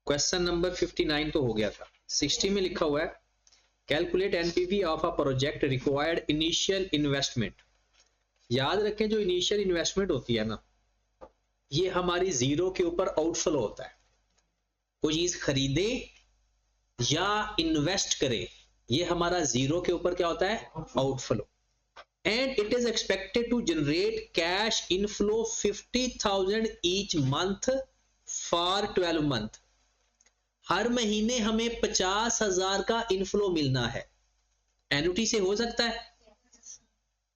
Question number 59 तो हो गया था। 60 में लिखा हुआ है calculate NPV of a project required initial investment. याद रखें जो इनिशियल इन्वेस्टमेंट होती है ना, ये हमारी जीरो के ऊपर आउटफ्लो होता है। कोई चीज खरीदे या इन्वेस्ट करे, ये हमारा जीरो के ऊपर क्या होता है, outflow. And it is expected to generate cash inflow 50,000 each month for 12 month. हर महीने हमें 50,000 का इनफ्लो मिलना है। एन्युटी से हो सकता है।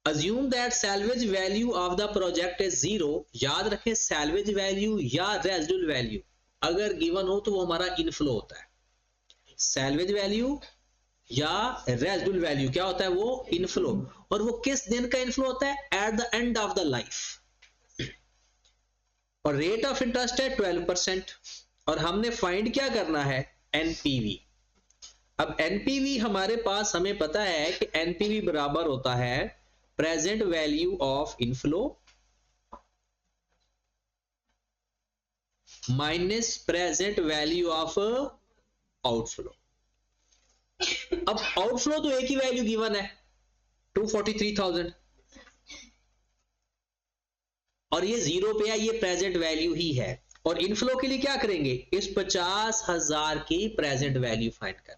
Assume that salvage value of the project is zero। याद रखें salvage value या residual value अगर given हो तो वो हमारा इनफ्लो होता है। salvage value या residual value क्या होता है, वो इनफ्लो। और वो किस दिन का इनफ्लो होता है, at the end of the life। और रेट ऑफ इंटरेस्ट है 12%। और हमने फाइंड क्या करना है, एनपीवी। अब एनपीवी हमारे पास हमें पता है कि एनपीवी बराबर होता है present value of inflow minus present value of outflow. अब आउटफ्लो तो एक ही वैल्यू गिवन है 243,000 और ये जीरो पे है, ये प्रेजेंट वैल्यू ही है। और इनफ्लो के लिए क्या करेंगे, इस 50,000 की प्रेजेंट वैल्यू फाइंड कर।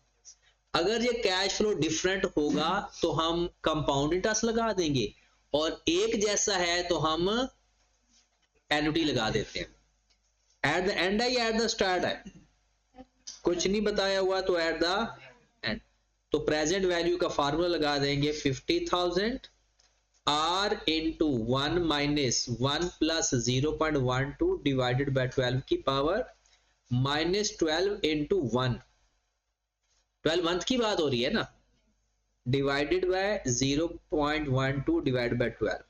अगर ये कैश फ्लो डिफरेंट होगा तो हम कंपाउंड इंटरेस्ट लगा देंगे, और एक जैसा है तो हम एन्युटी लगा देते हैं। एट द एंड है या एट द स्टार्ट है, कुछ नहीं बताया हुआ तो एट द एंड। तो प्रेजेंट वैल्यू का फार्मूला लगा देंगे 50,000 R into 1 minus 1 plus 0.12 divided by 12 की पावर माइनस 12 इंटू 1, 12 मंथ की बात हो रही है ना, divided by 0.12 divided by 12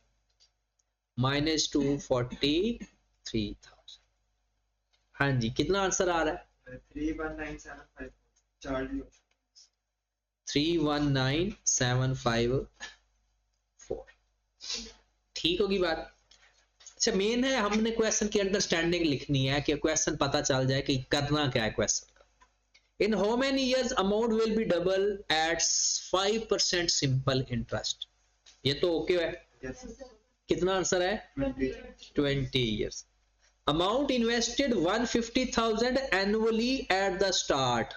minus 243,000। हाँ जी, कितना आंसर आ रहा है, 319,754। ठीक होगी बात। अच्छा, मेन है हमने क्वेश्चन की अंडरस्टैंडिंग लिखनी है कि क्वेश्चन पता चल जाए कि करना क्या है क्वेश्चन का। In how many years amount will be double at 5% simple interest. ये तो ओके है। yes. कितना आंसर है, 20 years. Amount invested 150,000 annually at the start.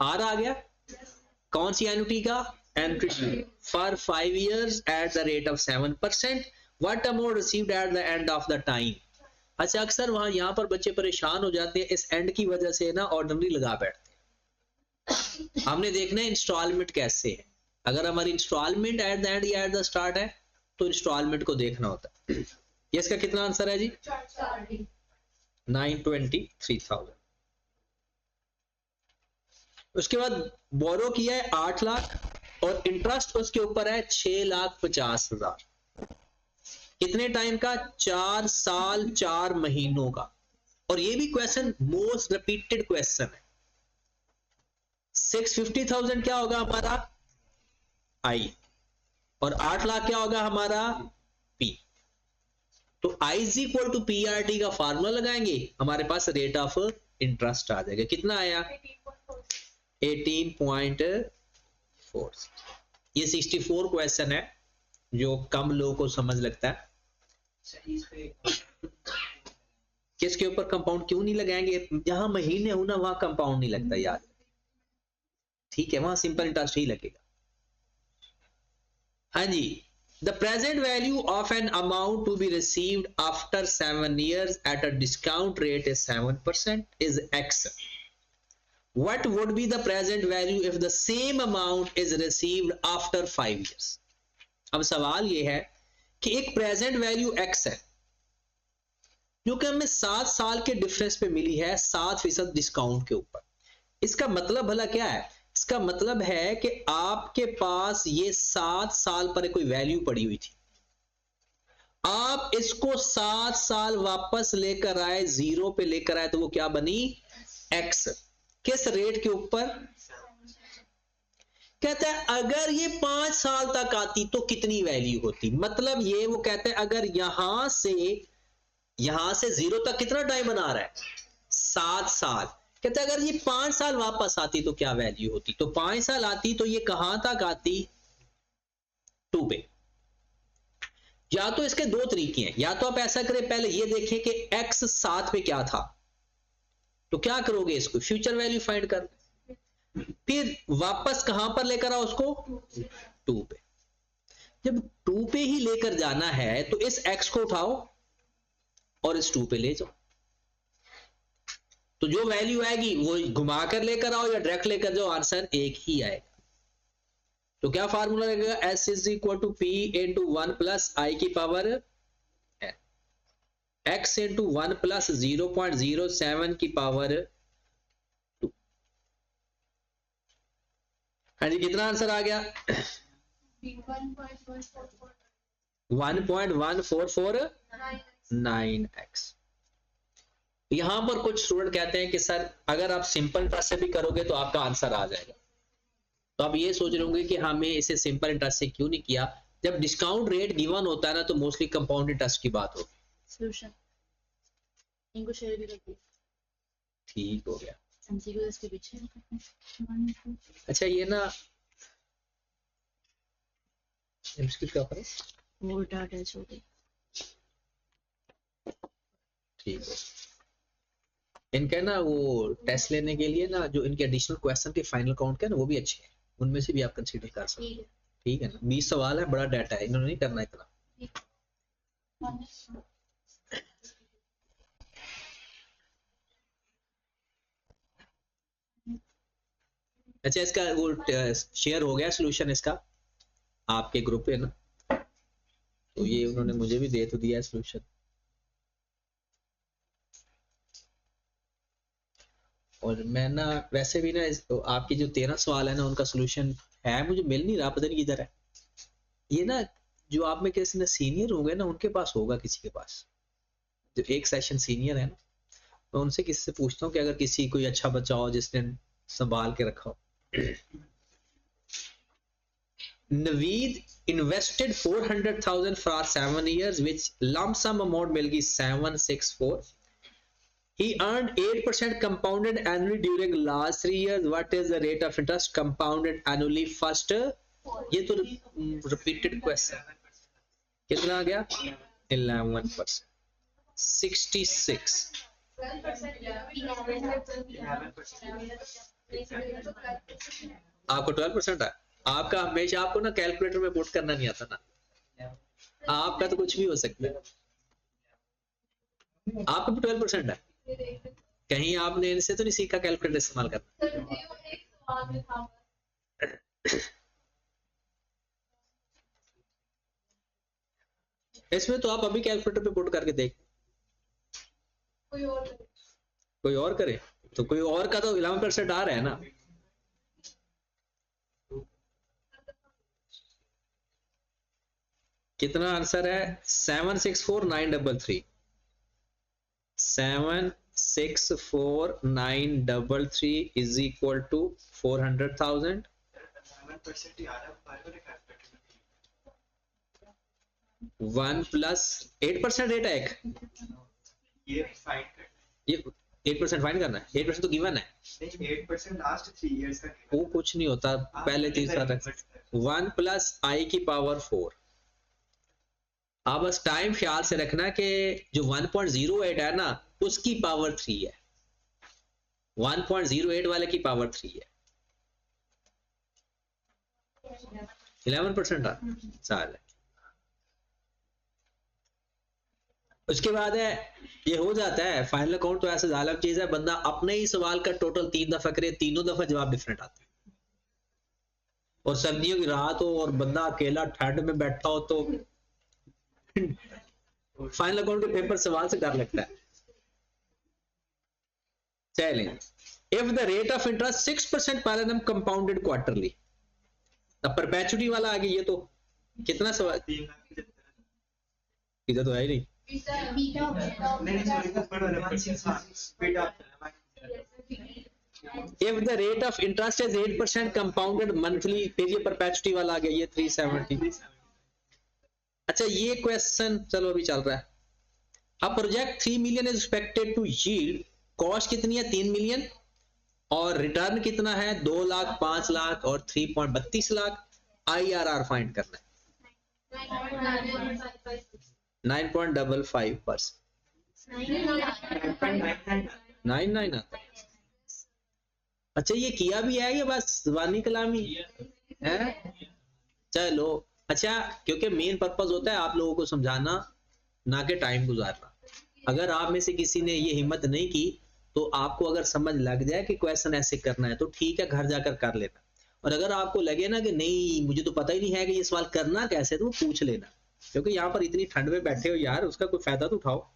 R आ गया। yes. कौन सी एन्युटी का, annuity for 5 years at the rate of 7%। what amount received at the end of the time। अच्छा, अक्सर वहां यहां पर बच्चे परेशान हो जाते हैं, इस एंड की वजह से ना ऑर्डिनरी लगा बैठते हैं। हमने देखना है इंस्टॉलमेंट कैसे है। अगर हमारी इंस्टॉलमेंट एट द एंड या एट द स्टार्ट है तो इंस्टॉलमेंट को देखना होता है। ये इसका कितना आंसर है जी, 923,000। उसके बाद बोरो किया है 8 लाख और इंटरेस्ट उसके ऊपर है 6,50,000। कितने टाइम का, 4 साल 4 महीनों का। और ये भी क्वेश्चन मोस्ट रिपीटेड क्वेश्चन है। 650,000 क्या होगा हमारा आई, और 8 लाख क्या होगा हमारा पी। तो I is equal to P R T का फार्मूला लगाएंगे, हमारे पास रेट ऑफ इंटरेस्ट आ जाएगा। कितना आया, 18.4। ये 64 क्वेश्चन है जो कम लोगों को समझ लगता है। किसके ऊपर कंपाउंड क्यों नहीं लगाएंगे, जहां महीने हो ना वहां कंपाउंड नहीं लगता यार, ठीक है, वहां सिंपल इंटरेस्ट ही लगेगा। हाँ जी, the present value of an amount to be received after 7 years at a discount rate is 7% is x. What would be the present value if the same amount is received after 5 years? अब सवाल ये है कि एक present value x है जो कि हमें 7 साल के डिफरेंस पे मिली है 7% डिस्काउंट के ऊपर। इसका मतलब भला क्या है, इसका मतलब है कि आपके पास ये 7 साल पर कोई वैल्यू पड़ी हुई थी, आप इसको 7 साल वापस लेकर आए, जीरो पे लेकर आए, तो वो क्या बनी, x। किस रेट के ऊपर, कहता है अगर ये 5 साल तक आती तो कितनी वैल्यू होती। मतलब ये वो कहते हैं अगर यहां से जीरो तक कितना टाइम बना रहा है, 7 साल। कहते अगर ये 5 साल वापस आती तो क्या वैल्यू होती, तो 5 साल आती तो ये कहां तक आती, 2 पे। या तो इसके दो तरीके हैं, या तो आप ऐसा करें पहले ये देखें कि x 7 पे क्या था, तो क्या करोगे, इसको फ्यूचर वैल्यू फाइंड कर, फिर वापस कहां पर लेकर आओ उसको, 2 पे। जब 2 पे ही लेकर जाना है तो इस x को उठाओ और इस 2 पे ले जाओ, तो जो वैल्यू आएगी वो घुमा कर लेकर आओ या डायरेक्ट लेकर जाओ, आंसर एक ही आएगा। तो क्या फार्मूला लगेगा, s is equal to p into 1 plus I की power n, x into 1 plus 0.07 की पावर 2। हाँ जी, कितना आंसर आ गया, 1.1449x। यहां पर कुछ स्टूडेंट कहते हैं कि सर अगर आप सिंपल इंटरेस्ट से भी करोगे तो आपका आंसर आ जाएगा, तो आप ये सोच रहे होंगे कि हमें इसे सिंपल इंटरेस्ट से क्यों नहीं किया। जब डिस्काउंट रेट गिवन होता है ना तो मोस्टली कंपाउंड इंटरेस्ट की बात होगी। सॉल्यूशन इनको शेयर भी कर दिया, ठीक हो गया। एमसीक्यू इसके पीछे। अच्छा ये ना एमसीक्यू क्या करें, वो अटैच हो गई। ठीक है, इनका ना वो टेस्ट लेने के लिए ना जो इनके एडिशनल क्वेश्चन के फाइनल काउंट के ना वो भी अच्छे हैं, उनमें से भी आप कंसीडर कर सकते हैं। ठीक है ना, 20 सवाल है, बड़ा डाटा है, इन्होंने नहीं करना इतना। अच्छा इसका वो शेयर हो गया सॉल्यूशन इसका आपके ग्रुप पे ना, तो ये उन्होंने मुझे भी दे तो दिया है सॉल्यूशन। और मैं ना वैसे भी ना आपकी जो 13 सवाल है ना उनका सॉल्यूशन है, मुझे मिल नहीं रहा, पता नहीं किधर है। ये ना जो आप में किसी ने सीनियर होंगे ना उनके पास होगा, किसी के पास जो एक सेशन सीनियर है ना, मैं उनसे किसी से पूछता हूँ कि अगर किसी कोई अच्छा बच्चा हो जिसने संभाल के रखा हो। Naveed invested 400,000 for 7 years, which lump sum amount मिल गई 764. He earned 8% compounded annually during last 3 years. What is the rate of interest compounded annually first? ये तो repeated question. कितना आ गया? 11%. 66. आपको 12% है? आपका हमेशा आपको ना कैलकुलेटर में पुट करना नहीं आता ना, आपका तो कुछ भी हो सकता है। आपका 12% है, कहीं आपने इनसे तो नहीं सीखा कैलकुलेटर इस्तेमाल करना। इसमें तो आप अभी कैलकुलेटर पे पुट करके देख, कोई और करे तो कोई और का तो 11% आ रहा है ना। कितना आंसर है, 764,933। 764,933 is equal to 400,000। 1 plus 8% rate है एक, ये 8% फाइंड करना है, 8% तो गिवन है। 8% लास्ट 3 इयर्स का वो कुछ नहीं होता, पहले 3 साल 1 प्लस आई की पावर 4। आप बस टाइम ख्याल से रखना कि जो 1.08 है ना उसकी पावर 3 है, 1.08 वाले की पावर 3 है। 11% साल है। उसके बाद है ये हो जाता है फाइनल अकाउंट, तो ऐसा जालिम चीज है, बंदा अपने ही सवाल का टोटल 3 दफा करे, तीनों दफा जवाब डिफरेंट आता है। और सर्दियों की रात हो और बंदा अकेला ठंड में बैठा हो तो फाइनल अकाउंट के पेपर सवाल से डर लगता है। चलें, if the rate of interest 6% per annum compounded quarterly, अब परपेचुटी वाला आ गया, ये तो कितना सवाल इधर तो है ही नहीं। If the rate of interest is 8% compounded monthly, फिर ये परपेचुटी वाला आ गया, ये 370। अच्छा ये क्वेश्चन चलो अभी चल रहा है। A project 3 million is expected to yield cost कितनी है 3 मिलियन और रिटर्न कितना है 2 लाख 5 लाख और 3.32 लाख। IRR फाइंड करना है 9.55%। 99 आता है। अच्छा ये किया भी है या बस जबानी कलामी है? चलो अच्छा, क्योंकि मेन पर्पस होता है आप लोगों को समझाना ना कि टाइम गुजारना। अगर आप में से किसी ने ये हिम्मत नहीं की तो आपको अगर समझ लग जाए कि क्वेश्चन ऐसे करना है तो ठीक है, घर जाकर कर लेना। और अगर आपको लगे ना कि नहीं मुझे तो पता ही नहीं है कि ये सवाल करना कैसे, तो वो पूछ लेना, क्योंकि यहाँ पर इतनी ठंड में बैठे हो यार, उसका कोई फायदा तो उठाओ।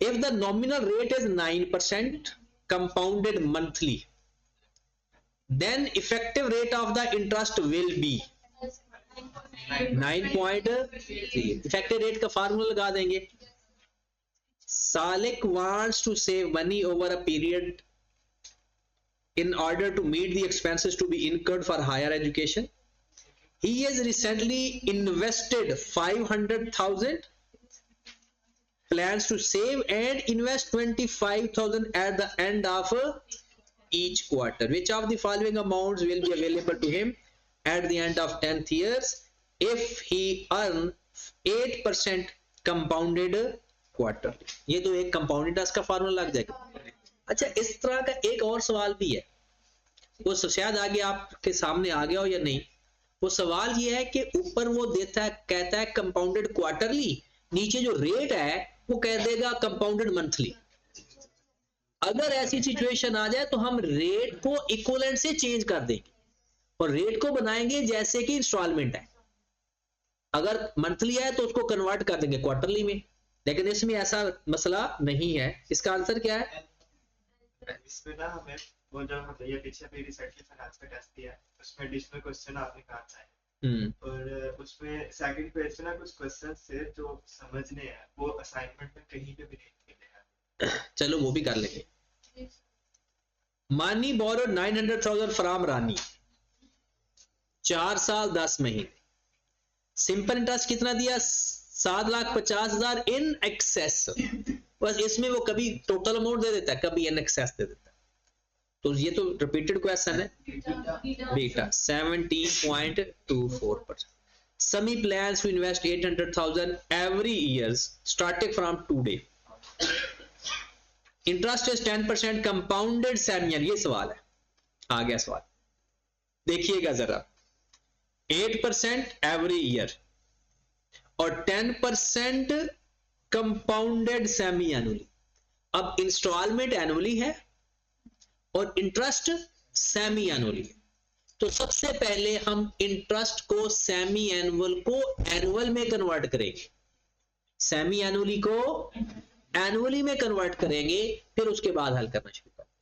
If the nominal rate is 9% compounded monthly, then effective rate of the interest will be 9.3। Effective rate का फार्मूला लगा देंगे। Salik wants to save money over a period in order to meet the expenses to be incurred for higher education. He has recently invested 500,000, plans to save and invest 25,000 at the end of each quarter. Which of the following amounts will be available to him at the end of 10th years if he earn 8% compounded quarterly? ये तो एक compound interest का formula लग जाएगा। अच्छा इस तरह का एक और सवाल भी है, वो शायद आगे आपके सामने आ गया हो या नहीं। वो सवाल ये है कि ऊपर वो देता है, कहता है कंपाउंडेड क्वार्टरली, नीचे जो रेट है वो कह देगा कंपाउंडेड मंथली। अगर ऐसी सिचुएशन आ जाए तो हम रेट को इक्विवेलेंट से चेंज कर देंगे और रेट को बनाएंगे जैसे कि इंस्टॉलमेंट है। अगर मंथली है तो उसको कन्वर्ट कर देंगे क्वार्टरली में, लेकिन इसमें ऐसा मसला नहीं है। इसका आंसर क्या है? इसमें ना हमें वो जो हम ये पीछे भी रिसेंटली फाइनेंस का टेस्ट दिया है, उसमें एडिशनल क्वेश्चन आपने कहा था और उसमें सेकंड पेज पे ना कुछ क्वेश्चन थे जो समझने हैं, वो असाइनमेंट में कहीं पे भी नहीं मिले हैं। चलो वो भी कर लेंगे। मानी बोरो 900,000 फ्रॉम रानी, 4 साल 10 महीने, सिंपल इंटरेस्ट कितना दिया 7,50,000 इन एक्सेस। बस इसमें वो कभी टोटल अमाउंट दे देता है, कभी इन एक्सेस दे देता है। तो ये तो रिपीटेड क्वेश्चन है। Beta 17.24%। Sami plans to invest 800,000 every year starting from today. Interest is 10% compounded semi year. ये सवाल है, आ गया सवाल, देखिएगा जरा। 8% एवरी ईयर और 10% कंपाउंडेड सेमी एनुअली। अब इंस्टॉलमेंट एनुअली है और इंटरेस्ट सेमी एनुअली है, तो सबसे पहले हम इंटरेस्ट को सेमी एनुअल को एनुअल में कन्वर्ट करेंगे, सेमी एनुअली को एनुअली में कन्वर्ट करेंगे, फिर उसके बाद हल करना शुरू करेंगे।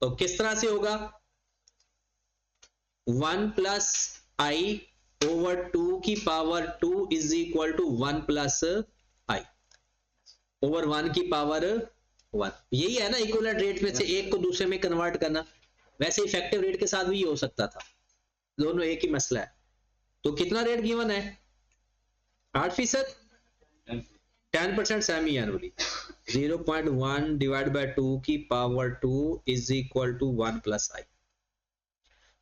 तो किस तरह से होगा? 1 प्लस आई ओवर 2 की power 2 is equal to 1 plus i over 1 की पावर 1। यही है ना इक्विवेलेंट रेट में से एक को दूसरे में कन्वर्ट करना। वैसे इफेक्टिव रेट के साथ भी ये हो सकता था, दोनों एक ही मसला है। तो कितना रेट गिवन है? 8%, 10% सेमी एनुअली, 0.1 डिवाइड बाय 2 की power 2 is equal to 1 plus I.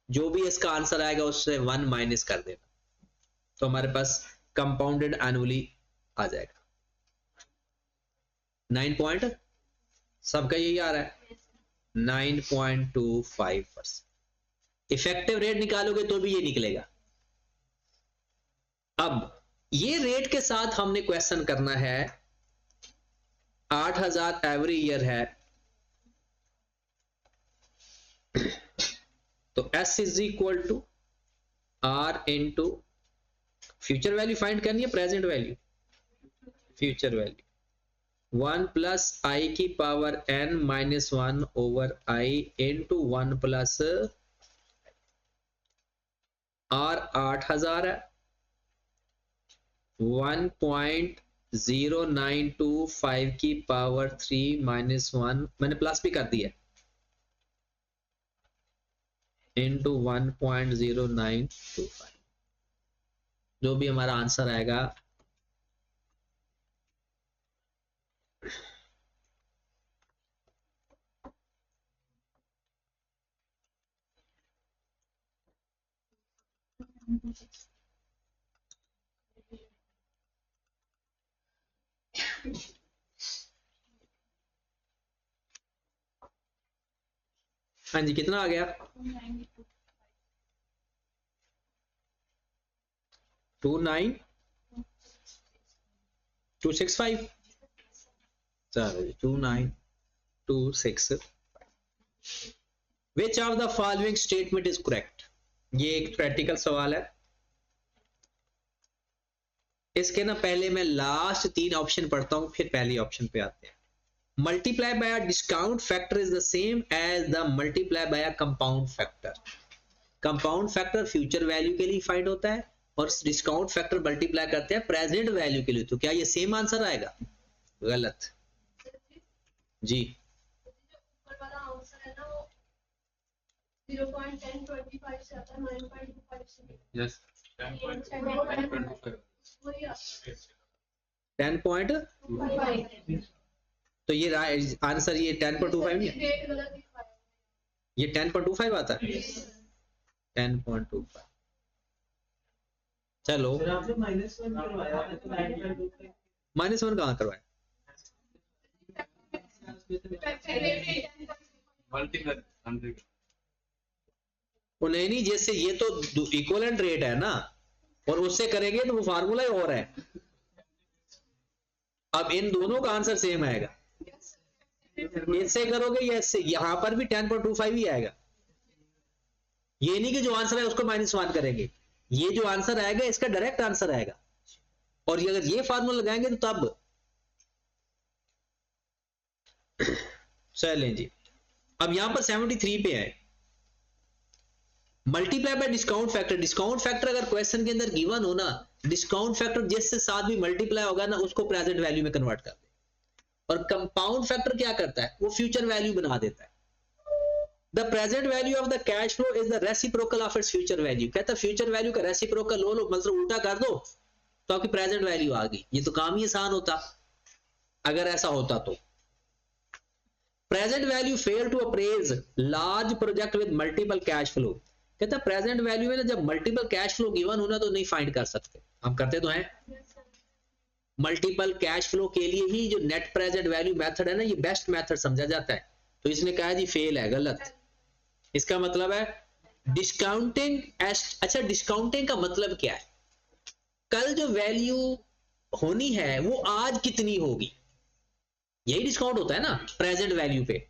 जो भी इसका आंसर आएगा उससे 1 माइनस कर देना, तो हमारे पास कंपाउंडेड एनुअली आ जाएगा। 9 सबका यही आ रहा है 9.25%। इफेक्टिव रेट निकालोगे तो भी ये निकलेगा। अब ये रेट के साथ हमने क्वेश्चन करना है, 8,000 एवरी ईयर है, तो S is equal to R into future value find करनी है, present value, future value 1 plus I की power n minus 1 over I into 1 plus R 8,000 है, 1.0925 की पावर 3 माइनस 1 मैंने प्लस भी कर दिया इंटू 1.0925। जो भी हमारा आंसर आएगा हाँ जी, कितना आ गया? 29265। चलो 29265। Which of the following statement is correct? ये एक प्रैक्टिकल सवाल है। इसके ना पहले मैं लास्ट 3 ऑप्शन पढ़ता हूं, फिर पहले ऑप्शन पे आते हैं। Multiply by a discount factor is the same as the multiply by a compound factor. Compound factor future value के लिए फाइंड होता है और डिस्काउंट फैक्टर मल्टीप्लाई करते हैं प्रेजेंट वैल्यू के लिए। तो क्या ये सेम आंसर आएगा? गलत जी। ऊपर वाला आंसर है ना वो 0.1025 से आता है 9.25 से। यस 10.25। तो ये आंसर ये 10.25 नहीं है, ये 10.25 आता है। 10.25। चलो -1 कहाँ करवाया? वो नहीं, जैसे ये तो इक्विवेलेंट रेट है ना, और उससे करेंगे तो वो फार्मूला ही और है। अब इन दोनों का आंसर सेम आएगा। इससे करोगे या इससे, यहां पर भी 10.25 ही आएगा। ये नहीं कि जो आंसर है उसको -1 करेंगे, ये जो आंसर आएगा इसका डायरेक्ट आंसर आएगा। और अगर ये फार्मूला लगाएंगे तो तब चलें जी। अब यहां पर 73 पे है, multiply by discount factor. Discount factor अगर क्वेश्चन के अंदर गिवन हो ना, डिस्काउंट फैक्टर जिससे साथ भी मल्टीप्लाई होगा ना, उसको प्रेजेंट वैल्यू में कन्वर्ट कर दे। और कंपाउंड फैक्टर क्या करता है? वो फ्यूचर वैल्यू बना देता है। The present value of the cash flow is the reciprocal of its future value. कहता है फ्यूचर वैल्यू का रेसिप्रोकल लो, मतलब उल्टा कर दो तो आपकी प्रेजेंट वैल्यू आ गई। ये तो काम ही आसान होता अगर ऐसा होता तो। Present value fail to appraise large project with multiple cash flow. कहता प्रेजेंट वैल्यू में ना जब मल्टीपल कैश फ्लो गिवन होना तो नहीं फाइंड कर सकते। हम करते तो हैं। मल्टीपल कैश फ्लो के लिए ही जो नेट प्रेजेंट वैल्यू मेथड है ना, ये बेस्ट मेथड समझा जाता है। तो इसने कहा जी फेल है, गलत। इसका मतलब है डिस्काउंटिंग। अच्छा, डिस्काउंटिंग का मतलब क्या है? कल जो वैल्यू होनी है वो आज कितनी होगी, यही डिस्काउंट होता है ना प्रेजेंट वैल्यू पे।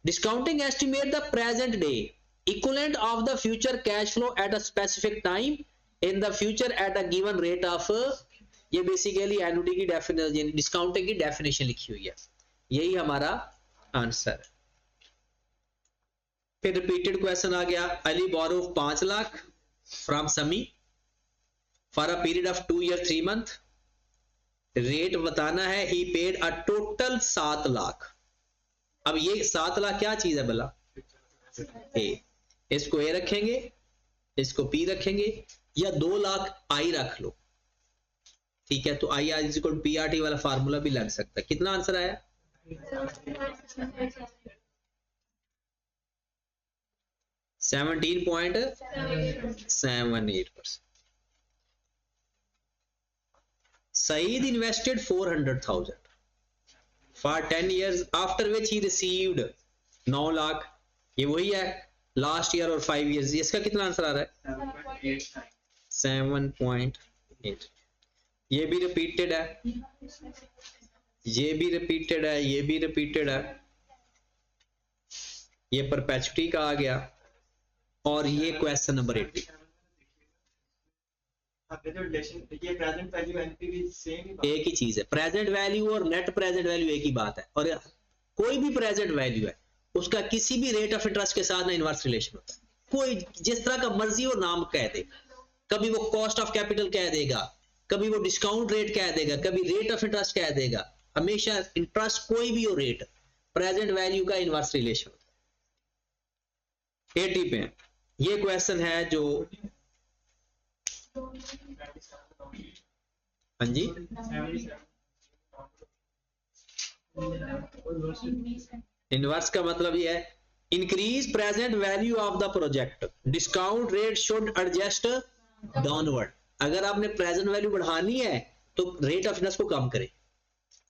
Discounting estimate the present day equivalent of the future cash flow at a specific time in the future at a given rate of. ये बेसिकली एनुटी की डेफिनेशन, डिस्काउंटिंग की डेफिनेशन लिखी हुई है। यही हमारा आंसर है। फिर रिपीटेड क्वेश्चन आ गया। अली बोरो 5 लाख फ्रॉम समी for a period of 2 year 3 month. Rate बताना है। ही पेड अ टोटल 7 लाख। अब ये 7 लाख क्या चीज है भला? ए। इसको ए रखेंगे, इसको पी रखेंगे, या 2 लाख आई रख लो। ठीक है, तो I is equal to P R T वाला फार्मूला भी लग सकता है। कितना आंसर आया? 17.78%। Saeed invested 400,000 for 10 years after which he received 9 lakh. ये वही है लास्ट ईयर और 5 years। इसका कितना आंसर आ रहा है? 7.8। ये भी रिपीटेड है, ये भी रिपीटेड है, ये भी रिपीटेड है। ये परपेचुटी का आ गया। और ये क्वेश्चन नंबर 80। ये प्रेजेंट वैल्यू एनपीवी सेम एक ही चीज है। प्रेजेंट वैल्यू और नेट प्रेजेंट वैल्यू एक ही बात है। और कोई भी प्रेजेंट वैल्यू है उसका किसी भी रेट ऑफ इंटरेस्ट के साथ ना इनवर्स रिलेशन होता है। कोई जिस तरह का मर्जी वो नाम कह दे, कभी वो कॉस्ट ऑफ कैपिटल कह देगा, कभी वो डिस्काउंट रेट कह देगा, कभी रेट ऑफ इंटरेस्ट कह देगा। हमेशा इंटरेस्ट कोई भी हो रेट, प्रेजेंट वैल्यू का इनवर्स रिलेशन होता है। 80 पे ये क्वेश्चन है जो, हाँ जी, इनवर्स का मतलब ये है increase present value of the project, discount rate should adjust downward. अगर आपने प्रेजेंट वैल्यू बढ़ानी है तो रेट ऑफ इंटरेस्ट को कम करें,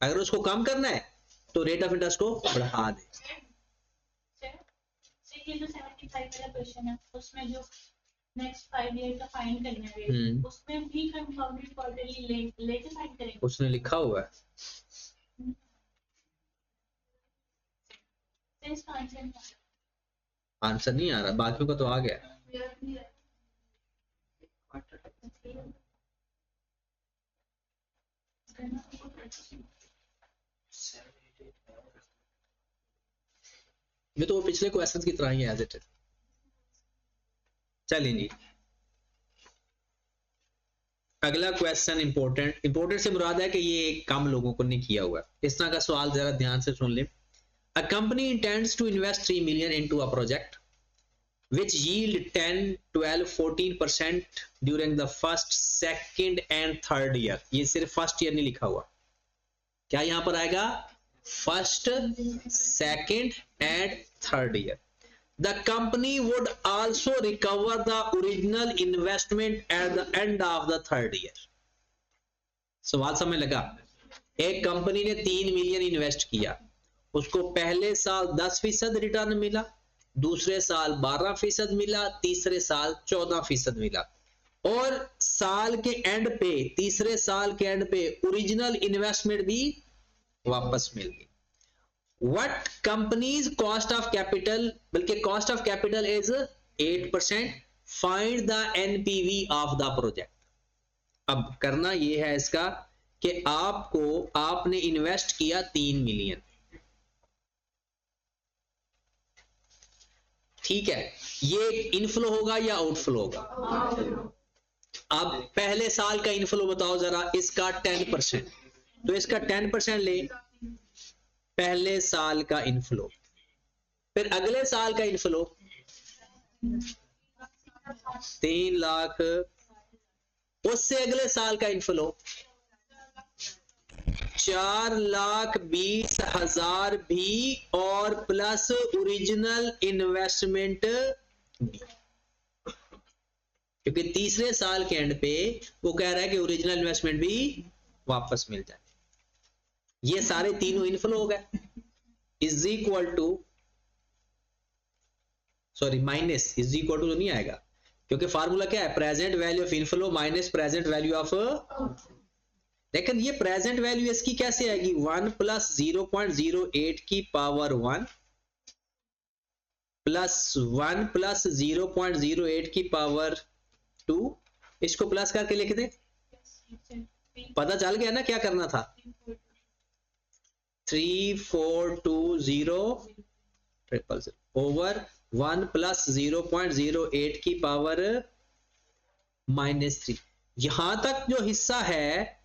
अगर उसको कम करना है तो रेट ऑफ इंटरेस्ट को बढ़ा दें। ये जो 75 वाला क्वेश्चन है उसमें जो नेक्स्ट 5 ईयर का फाइंड करना है उसमें भी कंपाउंडेड क्वार्टरली लेके फाइंड करेंगे। उसने लिखा हुआ है इसका आंसर नहीं आ रहा, बाकियों का तो आ गया। ये तो पिछले क्वेश्चन की तरह ही एज इट इज। चलिए जी, अगला क्वेश्चन इंपोर्टेंट से मुराद है कि ये कम लोगों को नहीं किया हुआ है। इस तरह का सवाल जरा ध्यान से सुन ले। A company intends to invest 3 million into a project which yield 10, 12, 14% during the first, second and third year। ये सिर्फ फर्स्ट ईयर नहीं लिखा हुआ, क्या यहां पर आएगा? First, second and third year. The company would also recover the original investment at the end of the third year। सवाल समझ लगा? एक कंपनी ने 3 मिलियन इन्वेस्ट किया, उसको पहले साल 10% रिटर्न मिला, दूसरे साल 12% मिला, तीसरे साल 14% मिला, और साल के एंड पे, तीसरे साल के एंड पे ओरिजिनल इन्वेस्टमेंट भी वापस मिल गई। What company's cost of capital, बल्कि cost of capital is 8%, find the NPV of the project. अब करना यह है इसका कि आपने इन्वेस्ट किया 3 मिलियन, ठीक है, ये इनफ्लो होगा या आउटफ्लो होगा? अब पहले साल का इनफ्लो बताओ जरा, इसका 10%, तो इसका 10% ले, पहले साल का इनफ्लो, फिर अगले साल का इनफ्लो 3 लाख, उससे अगले साल का इनफ्लो 4,20,000 भी और प्लस ओरिजिनल इन्वेस्टमेंट भी, क्योंकि तीसरे साल के एंड पे वो कह रहा है कि ओरिजिनल इन्वेस्टमेंट भी वापस मिल जाए। ये सारे तीनों इनफ्लो हो गए, is equal to, sorry minus, is equal to तो नहीं आएगा क्योंकि फार्मूला क्या है? Present value of inflow minus present value of, लेकिन ये प्रेजेंट वैल्यू इसकी कैसे आएगी? 1 प्लस 0.08 की पावर 1 प्लस 1 प्लस 0.08 की पावर 2, इसको प्लस करके लिख दे। पता चल गया ना क्या करना था? 342000 ओवर 1 प्लस 0.08 की पावर -3। यहां तक जो हिस्सा है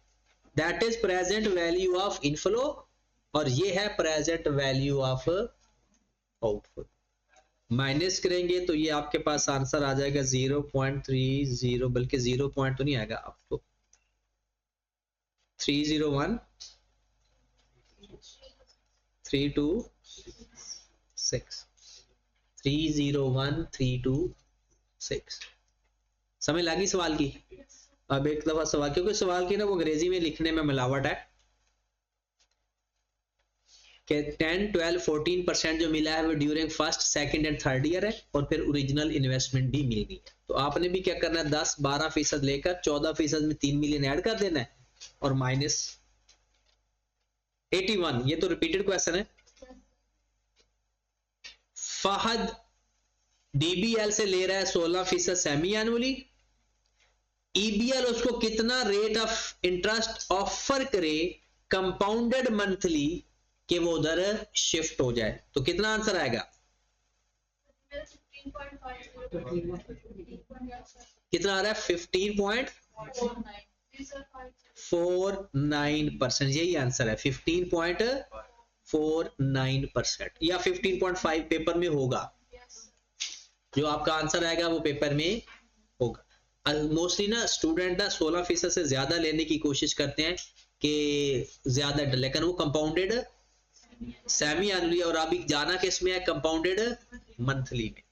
that is present value of inflow और ये है present value of outflow. Minus करेंगे तो ये आपके पास आंसर आ जाएगा 0.30, बल्कि 0 पॉइंट तो नहीं आएगा, आपको 301 326 301,326। समझ लगी सवाल की? अब एक दफा सवाल, क्योंकि सवाल की ना वो अंग्रेजी में लिखने में मिलावट है कि 10, 12, 14% जो मिला है वो during first, second and third year है और फिर ओरिजिनल इन्वेस्टमेंट भी मिल गई है। तो आपने भी क्या करना है? 10-12% लेकर 14% में 3 मिलियन ऐड कर देना है और माइनस 81। ये तो रिपीटेड क्वेश्चन है। फहद डीबीएल से ले रहा है 16% सेमी एनुअली, ईबीएल उसको कितना रेट ऑफ इंटरेस्ट ऑफर करे कंपाउंडेड मंथली कि वो उधर शिफ्ट हो जाए, तो कितना आंसर आएगा? कितना आ रहा है? 15.49%। यही आंसर है, 15.49% या 15.5 पेपर में होगा। जो आपका आंसर आएगा वो पेपर में होगा। मोस्टली ना स्टूडेंट ना 16% से ज्यादा लेने की कोशिश करते हैं कि ज्यादा, लेकिन वो कंपाउंडेड सेमी एनुअली और अभी जाना किस में है? कंपाउंडेड मंथली में।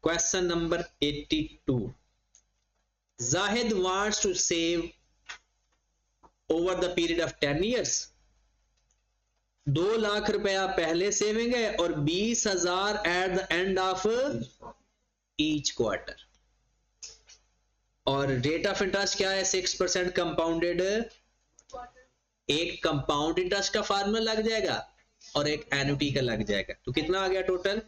Question number 82, Zahid wants to save over the period of 10 years, 2 lakh रुपया पहले सेविंग है और 20,000 at the end of each quarter, और रेट ऑफ इंटरेस्ट क्या है 6% कंपाउंडेड। एक कंपाउंड इंटरेस्ट का फार्मूला लग जाएगा और एक एन्युटी का लग जाएगा, तो कितना आ गया टोटल?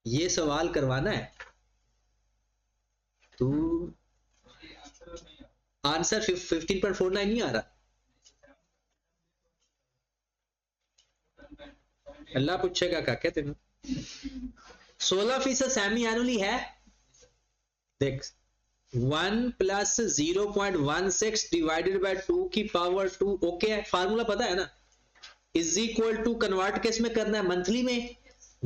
ये सवाल करवाना है तू, आंसर 15.49 नहीं आ रहा। अल्लाह पूछेगा क्या कहते हैं। 16% सेमी एनुअली है, देख 1 प्लस 0.16 डिवाइडेड बाय 2 की पावर 2, ओके है, फार्मूला पता है ना, इज इक्वल टू कन्वर्ट किस में करना है, मंथली में,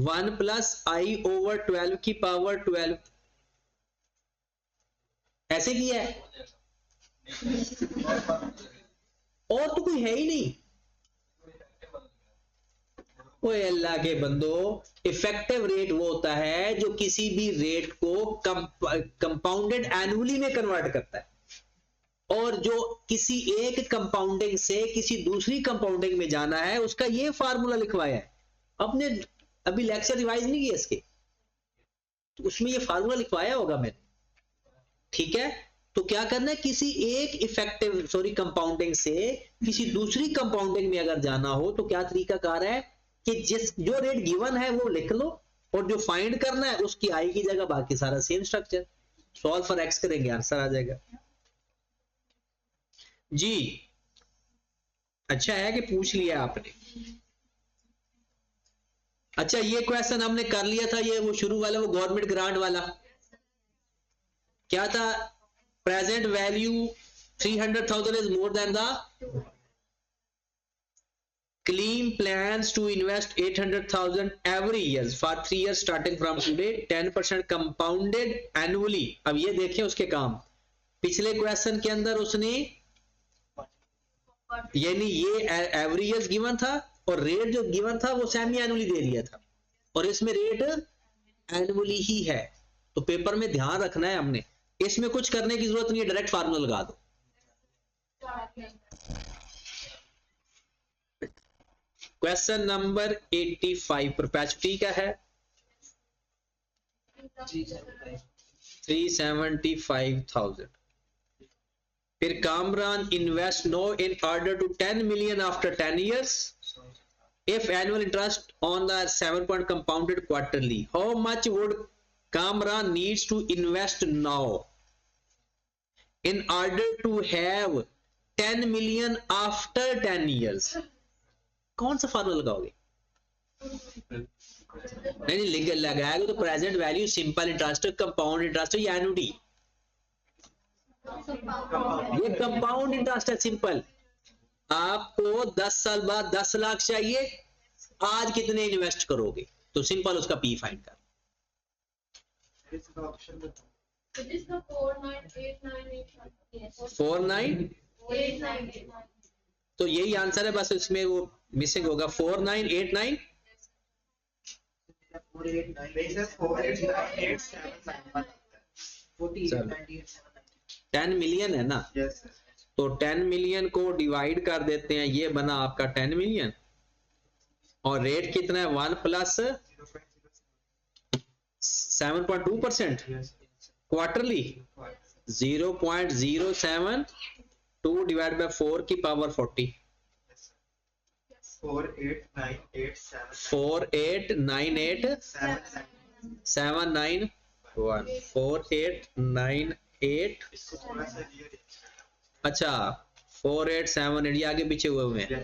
1 प्लस आई ओवर 12 की पावर 12, ऐसे किया है, और तो कोई है ही नहीं। ओए अल्लाह के बंदो, इफेक्टिव रेट वो होता है जो किसी भी रेट को कंपाउंडेड एनुअली में कन्वर्ट करता है, और जो किसी एक कंपाउंडिंग से किसी दूसरी कंपाउंडिंग में जाना है उसका ये फार्मूला लिखवाया है। अपने अभी लेक्चर रिवाइज नहीं किया इसके, तो उसमें ये फार्मूला लिखवाया होगा मैंने, ठीक है। तो क्या करना है, किसी एक कंपाउंडिंग से किसी दूसरी कंपाउंडिंग में अगर जाना हो तो क्या तरीका कार है कि जो रेट गिवन है वो लिख लो, और जो फाइंड करना है उसकी आई की जगह बाकी सारा same structure, solve for x करेंगे आंसर आ जाएगा जी। अच्छा है कि पूछ लिया आपने। अच्छा ये क्वेश्चन हमने कर लिया था, ये वो शुरू वाला, वो गवर्नमेंट ग्रांट वाला क्या था, present value 300,000 is more than the clean plans to invest 800,000 every year for 3 years starting from today, 10% compounded annually। अब ये देखें उसके काम, पिछले क्वेश्चन के अंदर उसने यानी ये एवरी ईयर गिवन था और रेट जो गिवन था वो सेमी एनुअली दे दिया था, और इसमें रेट एनुअली ही है। तो पेपर में ध्यान रखना है हमने, इसमें कुछ करने की जरूरत नहीं है, डायरेक्ट फार्मूला लगा दो। क्वेश्चन नंबर 85 परपेचुटी का है, 375,000। फिर Kamran invest no in order to 10 million after 10 years if annual interest on the 7 point compounded quarterly, how much would Kamran needs to invest now in order to have 10 million after 10 years? कौन सा formula लगाओगे? नहीं लगाएगा तो present value, simple interest, compound interest या annuity, ये compound interest है simple. आपको 10 साल बाद 10 लाख चाहिए, आज कितने इन्वेस्ट करोगे, तो सिंपल उसका पी फाइंड कर। It is the 49898. 49, तो यही आंसर है, बस इसमें वो मिसिंग होगा 4989। 10 मिलियन है ना, तो 10 मिलियन को डिवाइड कर देते हैं, ये बना आपका 10 मिलियन, और रेट कितना है 1 प्लस 7.2% क्वार्टरली, 0.072 डिवाइड बाय 4 की पावर 40, 4898 4898, अच्छा 4878, ये आगे पीछे हुए हैं,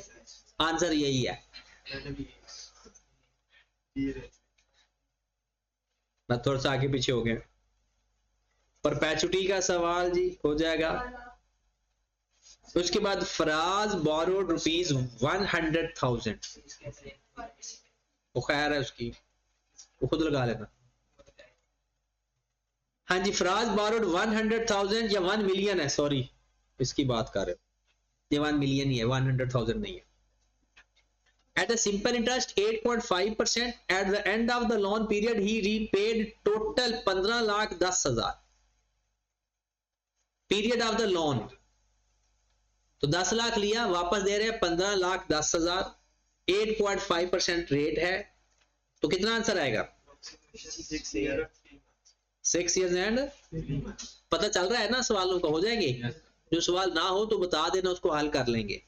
आंसर यही है। मैं थोड़ा सा आगे पीछे हो गया। परपेचुटी का सवाल जी हो जाएगा। उसके बाद फराज बोरोड ₹100,000, वो खैर है उसकी, वो खुद लगा लेना। हाँ जी, फराज बोरोड 100,000 या 1 मिलियन है, सॉरी इसकी बात कर रहे हो, ये 1 मिलियन ही है, 100,000 नहीं है। at a simple interest 8.5%. At the end of the loan period he repaid total 15,10,000 period of the loan. तो 10 लाख लिया, वापस दे रहे हैं 15,10,000, 8.5% रेट है, तो कितना आंसर आएगा? 6 years and पता चल रहा है ना सवालों का? हो जाएंगे। जो सवाल ना हो तो बता देना, उसको हल कर लेंगे।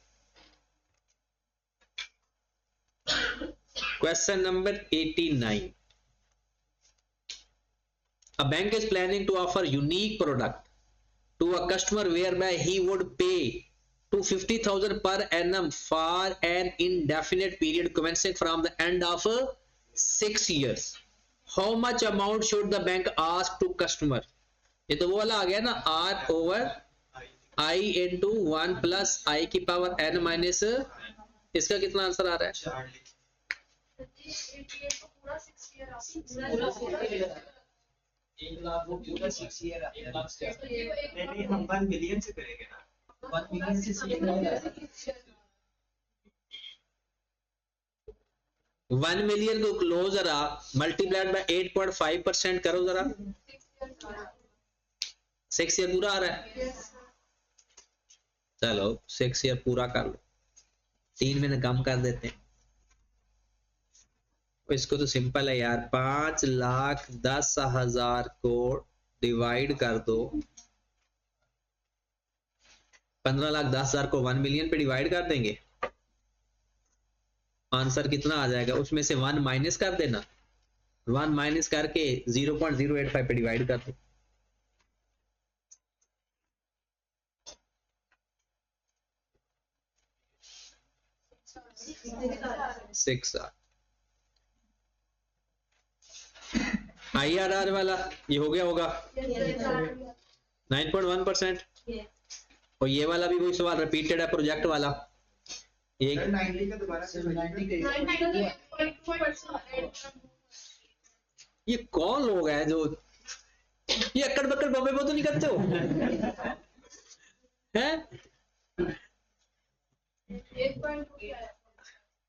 Question number 89। A bank is planning to offer unique product to a customer whereby he would pay to 50,000 per annum for an indefinite period commencing from the end of 6 years. How much amount should the bank ask to customer? ये तो वो वाला आ गया ना, R over I into 1 plus I की power n minus, इसका कितना answer आ रहा है? नहीं, हम 1 मिलियन से करेंगे ना। 1 मिलियन से 1 मिलियन को लो जरा, मल्टीप्लाइड बाय 8.5% करो जरा, 6 ईयर पूरा आ रहा है। चलो 6 ईयर पूरा कर लो, 3 महीने कम कर देते हैं। इसको तो सिंपल है यार, 5,10,000 को डिवाइड कर दो, 15,10,000 को 1 मिलियन पे डिवाइड कर देंगे, आंसर कितना आ जाएगा? उसमें से 1 माइनस कर देना, 1 माइनस करके 0.085 पे डिवाइड कर दो। IRR वाला ये हो गया होगा 9.1%। और ये वाला भी वही सवाल रिपीटेड है, प्रोजेक्ट वाला। ये 90 का दोबारा से 90 ये कौन लोग हैं जो ये अक्कड़ बक्कड़ बम्बे में तो नहीं करते हो हैं?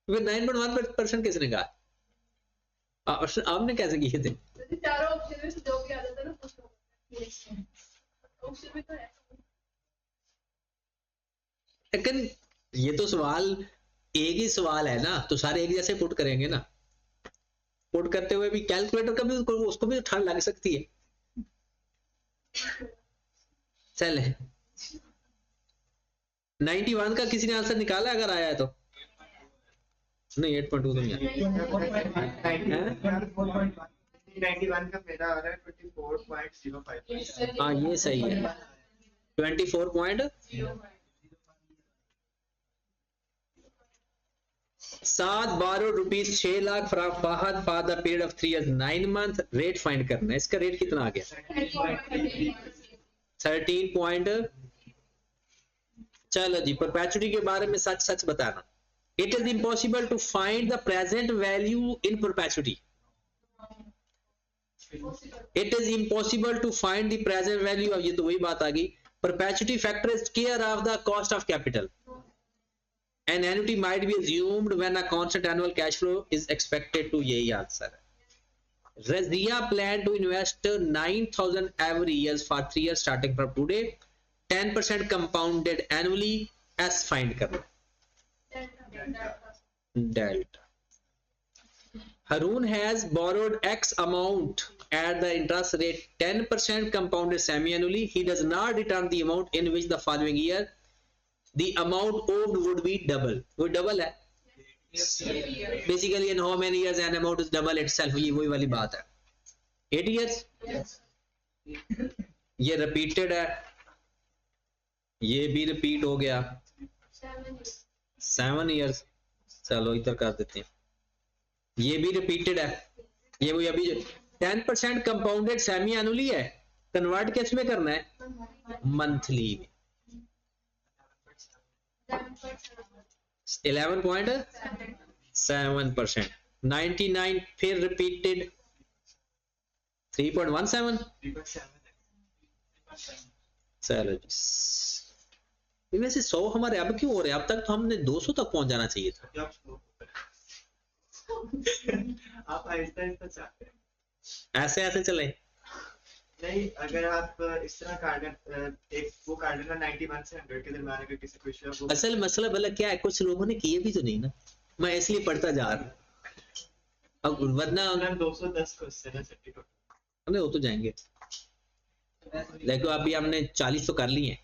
9.1% किसने कहा? आपने कैसे किए थे? चारों ऑप्शन में से जो भी आ जाता है ना, ऑप्शन में तो है। लेकिन ये तो सवाल एक ही सवाल है ना, तो सारे एक जैसे पुट करेंगे ना। पुट करते हुए भी कैलकुलेटर का भी उसको भी ठंड लग सकती है। चले 91 का किसी ने आंसर निकाला अगर आया है तो? नहीं 8.2 तो नहीं आया। 91 का मेरा आ रहा है 24.05। हाँ ये सही है, 24.05। 7 borrowed rupees 6 lakh from Fahad for the period of 3 years 9 months। Rate find करना है, इसका रेट कितना आ गया? 13 चलो जी, परपेचुटी के बारे में सच सच बताना। It is impossible to find the present value in perpetuity. It is impossible to find the present value of, ये तो वही बात आ गई, perpetuity factor is care of the cost of capital. An annuity might be assumed when a constant annual cash flow is expected to, यही answer है। Razia plan to invest 9,000 every year for 3 years starting from today, 10% compounded annually, as find करना। Delta. Harun has borrowed X amount at the interest rate 10% compounded semi-annually. He does not return the amount in which the following year the amount owed would be double. वो double है। Basically in how many years an amount is double itself, ये वही वाली बात है। 8 years? ये repeated है, ये भी repeat हो गया। 7 years। चलो इधर कर देते हैं, ये भी रिपीटेड है, ये वही अभी 10% कंपाउंडेड सेमी एनुअली है, कन्वर्ट किस में करना है? मंथली में। 11.7%। 99 फिर रिपीटेड 3.17। चलो जी, वैसे 100 हमारे अब क्यों हो रहे हैं? अब तक तो हमने 200 तक पहुंच जाना चाहिए था। आप आहिस्ता आहिस्ता चाहते हैं। ऐसे ऐसे चले। नहीं, अगर आप इस तरह काट एक वो काट लेना 91 से 100 के दरमियान अगर किसी क्वेश्चन को असल मसला भला क्या है, कुछ लोगों ने किए भी तो नहीं ना, मैं इसलिए पढ़ता जा रहा हूँ। अब वरना 210 क्वेश्चन है सर। हमें हो तो जाएंगे। देखो अभी हमने 40 तो कर लिए हैं।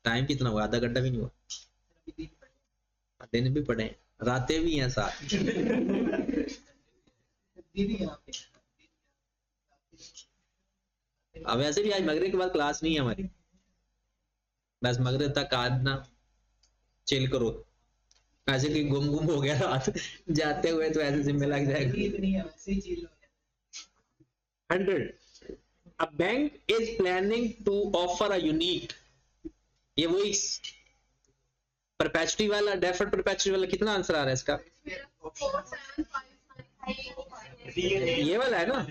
टाइम कितना हुआ? आधा घंटा भी नहीं हुआ। दिन भी पढ़े हैं, रातें भी हैं साथ। अब वैसे भी आज मगरिब के बाद क्लास नहीं है हमारी, बस मगरिब तक आज ना चिल करो। ऐसे कि गुम गुम हो गया रात जाते हुए तो ऐसे जिम्मे लग जाएगा। 100 A bank is planning to offer a unique, ये वही परपेचुटी वाला, डेफर्ड परपेचुटी वाला, कितना आंसर आ रहा है इसका? ये वाला है ना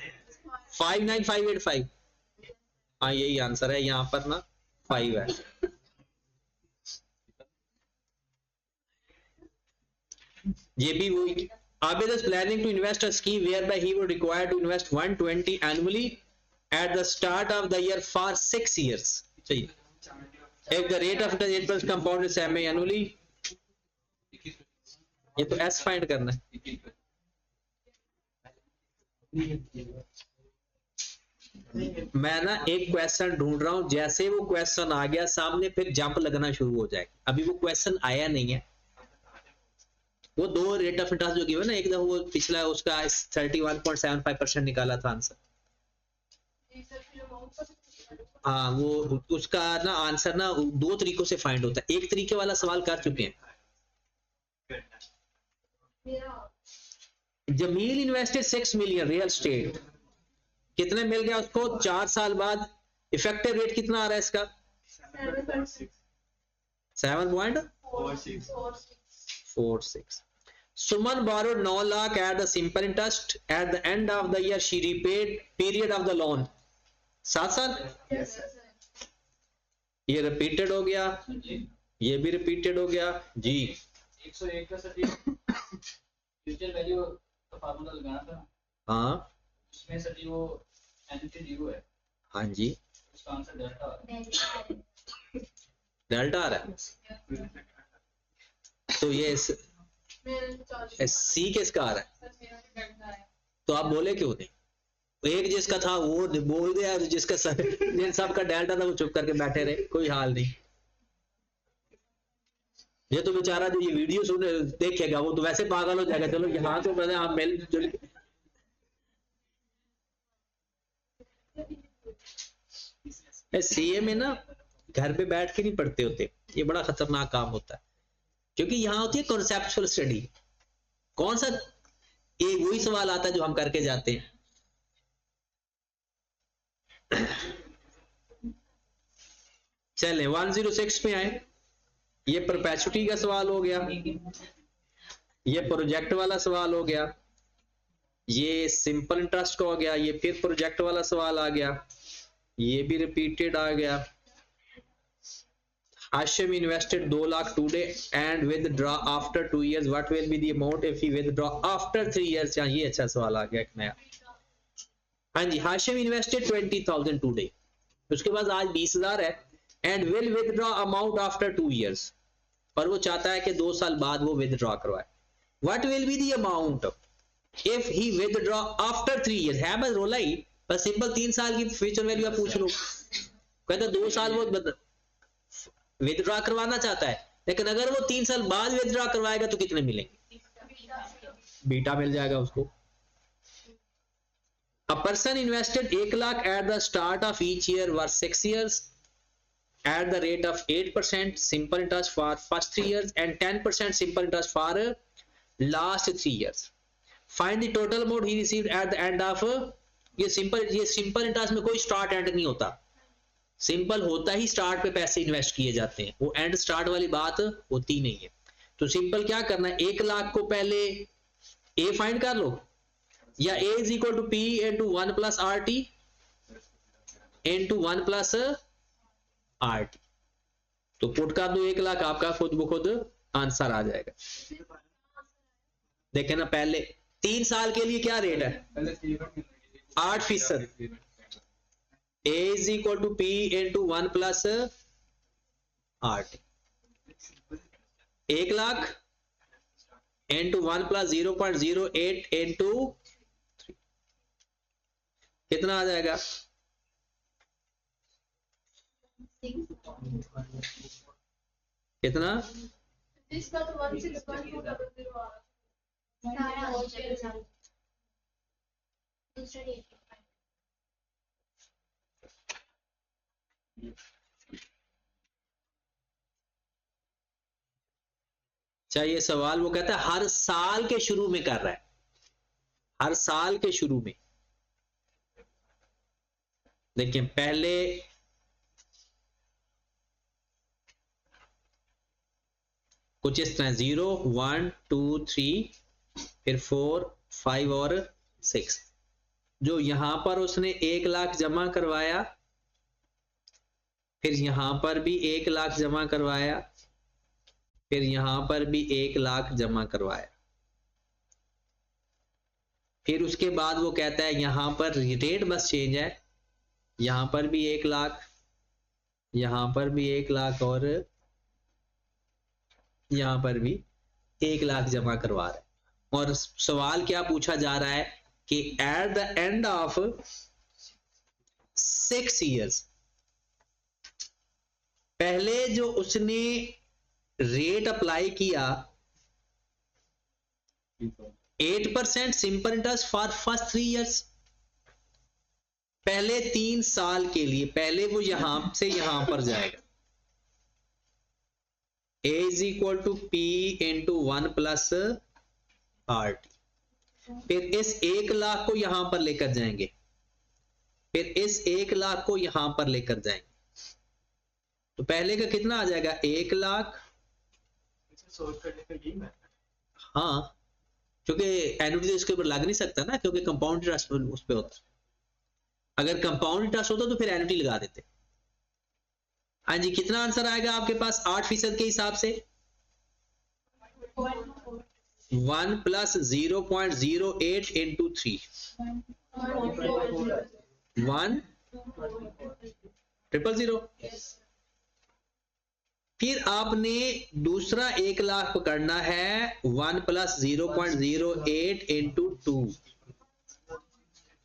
59585। हाँ यही आंसर है, यहाँ पर ना 5 है। ये भी वही। Abid is planning to invest a scheme whereby he would require to invest 120 annually at the start of the year for 6 years. चाहिए। If the rate of interest 8% compound is semi annually, ये तो S find करना है। मैं ना एक question ढूंढ रहा हूं, जैसे वो क्वेश्चन आ गया सामने फिर जंप लगना शुरू हो जाएगा। अभी वो क्वेश्चन आया नहीं है। वो दो रेट ऑफ इंटरेस्ट जो गिवन ना, एक दफा वो पिछला उसका 31.75% निकाला था आंसर। हाँ वो उसका ना आंसर ना दो तरीकों से फाइंड होता है। एक तरीके वाला सवाल कर चुके हैं। Jamil invested 6 million real estate, कितने मिल गया उसको 4 साल बाद? इफेक्टिव रेट कितना आ रहा है इसका? 7.46। Suman borrowed 9 lakh at the simple interest. At the end of the year, she repaid period of the loan 7 साल। ये रिपीटेड हो गया, ये भी रिपीटेड हो गया जी। 101 का सर फ्यूचर वैल्यू का फार्मूला लगाना था। हाँ उसमें सर वो एनटी 0 है। हाँ जी, उसका आंसर डेल्टा है। डेल्टा आ रहा है। तो ये सी किसका आ रहा है? तो आप बोले क्यों नहीं? एक जिसका था वो बोल दिया, जिसका जिन सब का डेल्टा था वो चुप करके बैठे रहे, कोई हाल नहीं। ये तो बेचारा जो ये वीडियो सुने देखेगा वो तो वैसे पागल हो जाएगा। चलो यहाँ तो मैंने आप मिल जुल सीए में ना घर पे बैठ के नहीं पढ़ते होते, ये बड़ा खतरनाक काम होता है, क्योंकि यहाँ होती है कॉन्सेप्चुअल स्टडी। कौन सा एक वही सवाल आता है जो हम करके जाते हैं। चले 106 पे आए। ये परपेचुटी का सवाल हो गया, ये प्रोजेक्ट वाला सवाल हो गया, ये सिंपल इंटरेस्ट का हो गया, ये फिर प्रोजेक्ट वाला सवाल आ गया, ये भी रिपीटेड आ गया। Hashim invested 2 lakh today and withdraw after 2 years. What will be the amount if he withdraw after 3 years? ये अच्छा सवाल आ गया एक नया। हाँ जी, Hashim invested 20,000 today. उसके बाद आज 20,000 है and will withdraw amount after 2 years. और वो चाहता है कि 2 साल बाद वो withdraw करवाए। What will be the amount if he withdraw after 3 years? है बस रोला ही, बस सिंपल 3 साल की फ्यूचर वैल्यू आप पूछ लो। कहते 2 साल वो विथड्रॉ करवाना चाहता है, लेकिन अगर वो 3 साल बाद विथड्रॉ करवाएगा तो कितने मिलेंगे? बीटा मिल जाएगा उसको। A person invested 1 lakh at the start of each year for 6 years at the rate of 8% simple interest for first 3 years and 10% simple interest for last 3 years. Find the total amount he received at the end of ये simple interest में कोई start and नहीं होता। Simple होता ही start पे पैसे invest किए जाते हैं, वो एंड स्टार्ट वाली बात होती नहीं है। तो सिंपल क्या करना है, 1 लाख को पहले ए फाइंड कर लो, या A is equal to P into 1 plus R T into 1 plus R T. तो पुट कर दो 1 लाख, आपका खुद ब खुद आंसर आ जाएगा। देखे ना, पहले 3 साल के लिए क्या रेट है, पहले 8%। A is equal to P into 1 plus 8, 1 lakh into 1 plus 0.08 into 3, कितना आ जाएगा, कितना, इसका तो 161200 आ रहा है। सारा हो जाएगा दूसरा डेट। चाहिए सवाल, वो कहता है हर साल के शुरू में कर रहा है, हर साल के शुरू में। देखिए पहले कुछ इस तरह 0 1 2 3 फिर 4 5 और 6, जो यहां पर उसने 1 लाख जमा करवाया, फिर यहां पर भी 1 लाख जमा करवाया, फिर यहां पर भी 1 लाख जमा करवाया, फिर उसके बाद वो कहता है यहां पर रेट बस चेंज है, यहां पर भी 1 लाख, यहां पर भी 1 लाख और यहां पर भी 1 लाख जमा करवा रहा है। और सवाल क्या पूछा जा रहा है कि eight the end of 6 years, पहले जो उसने रेट अप्लाई किया 8% simple interest for first 3 years, पहले 3 साल के लिए, पहले वो यहां से यहां पर जाएगा, A is equal to P into 1 plus RT, फिर इस 1 लाख को यहां पर लेकर जाएंगे, फिर इस 1 लाख को यहां पर लेकर जाएंगे, तो पहले का कितना आ जाएगा 1 लाख, सोल्व करने का यही मैथड। हाँ क्योंकि एनुटी तो इसके ऊपर लग नहीं सकता ना, क्योंकि कंपाउंड इंटरेस्ट उस पर होता, अगर कंपाउंड इंटरेस्ट होता तो फिर एनुटी लगा देते। हाँ जी, कितना आंसर आएगा आपके पास 8% के हिसाब से, 1 प्लस 0.08 इंटू 3, 1,000,000। फिर आपने दूसरा 1 लाख पकड़ना है, 1 प्लस 0.08 इंटू 2,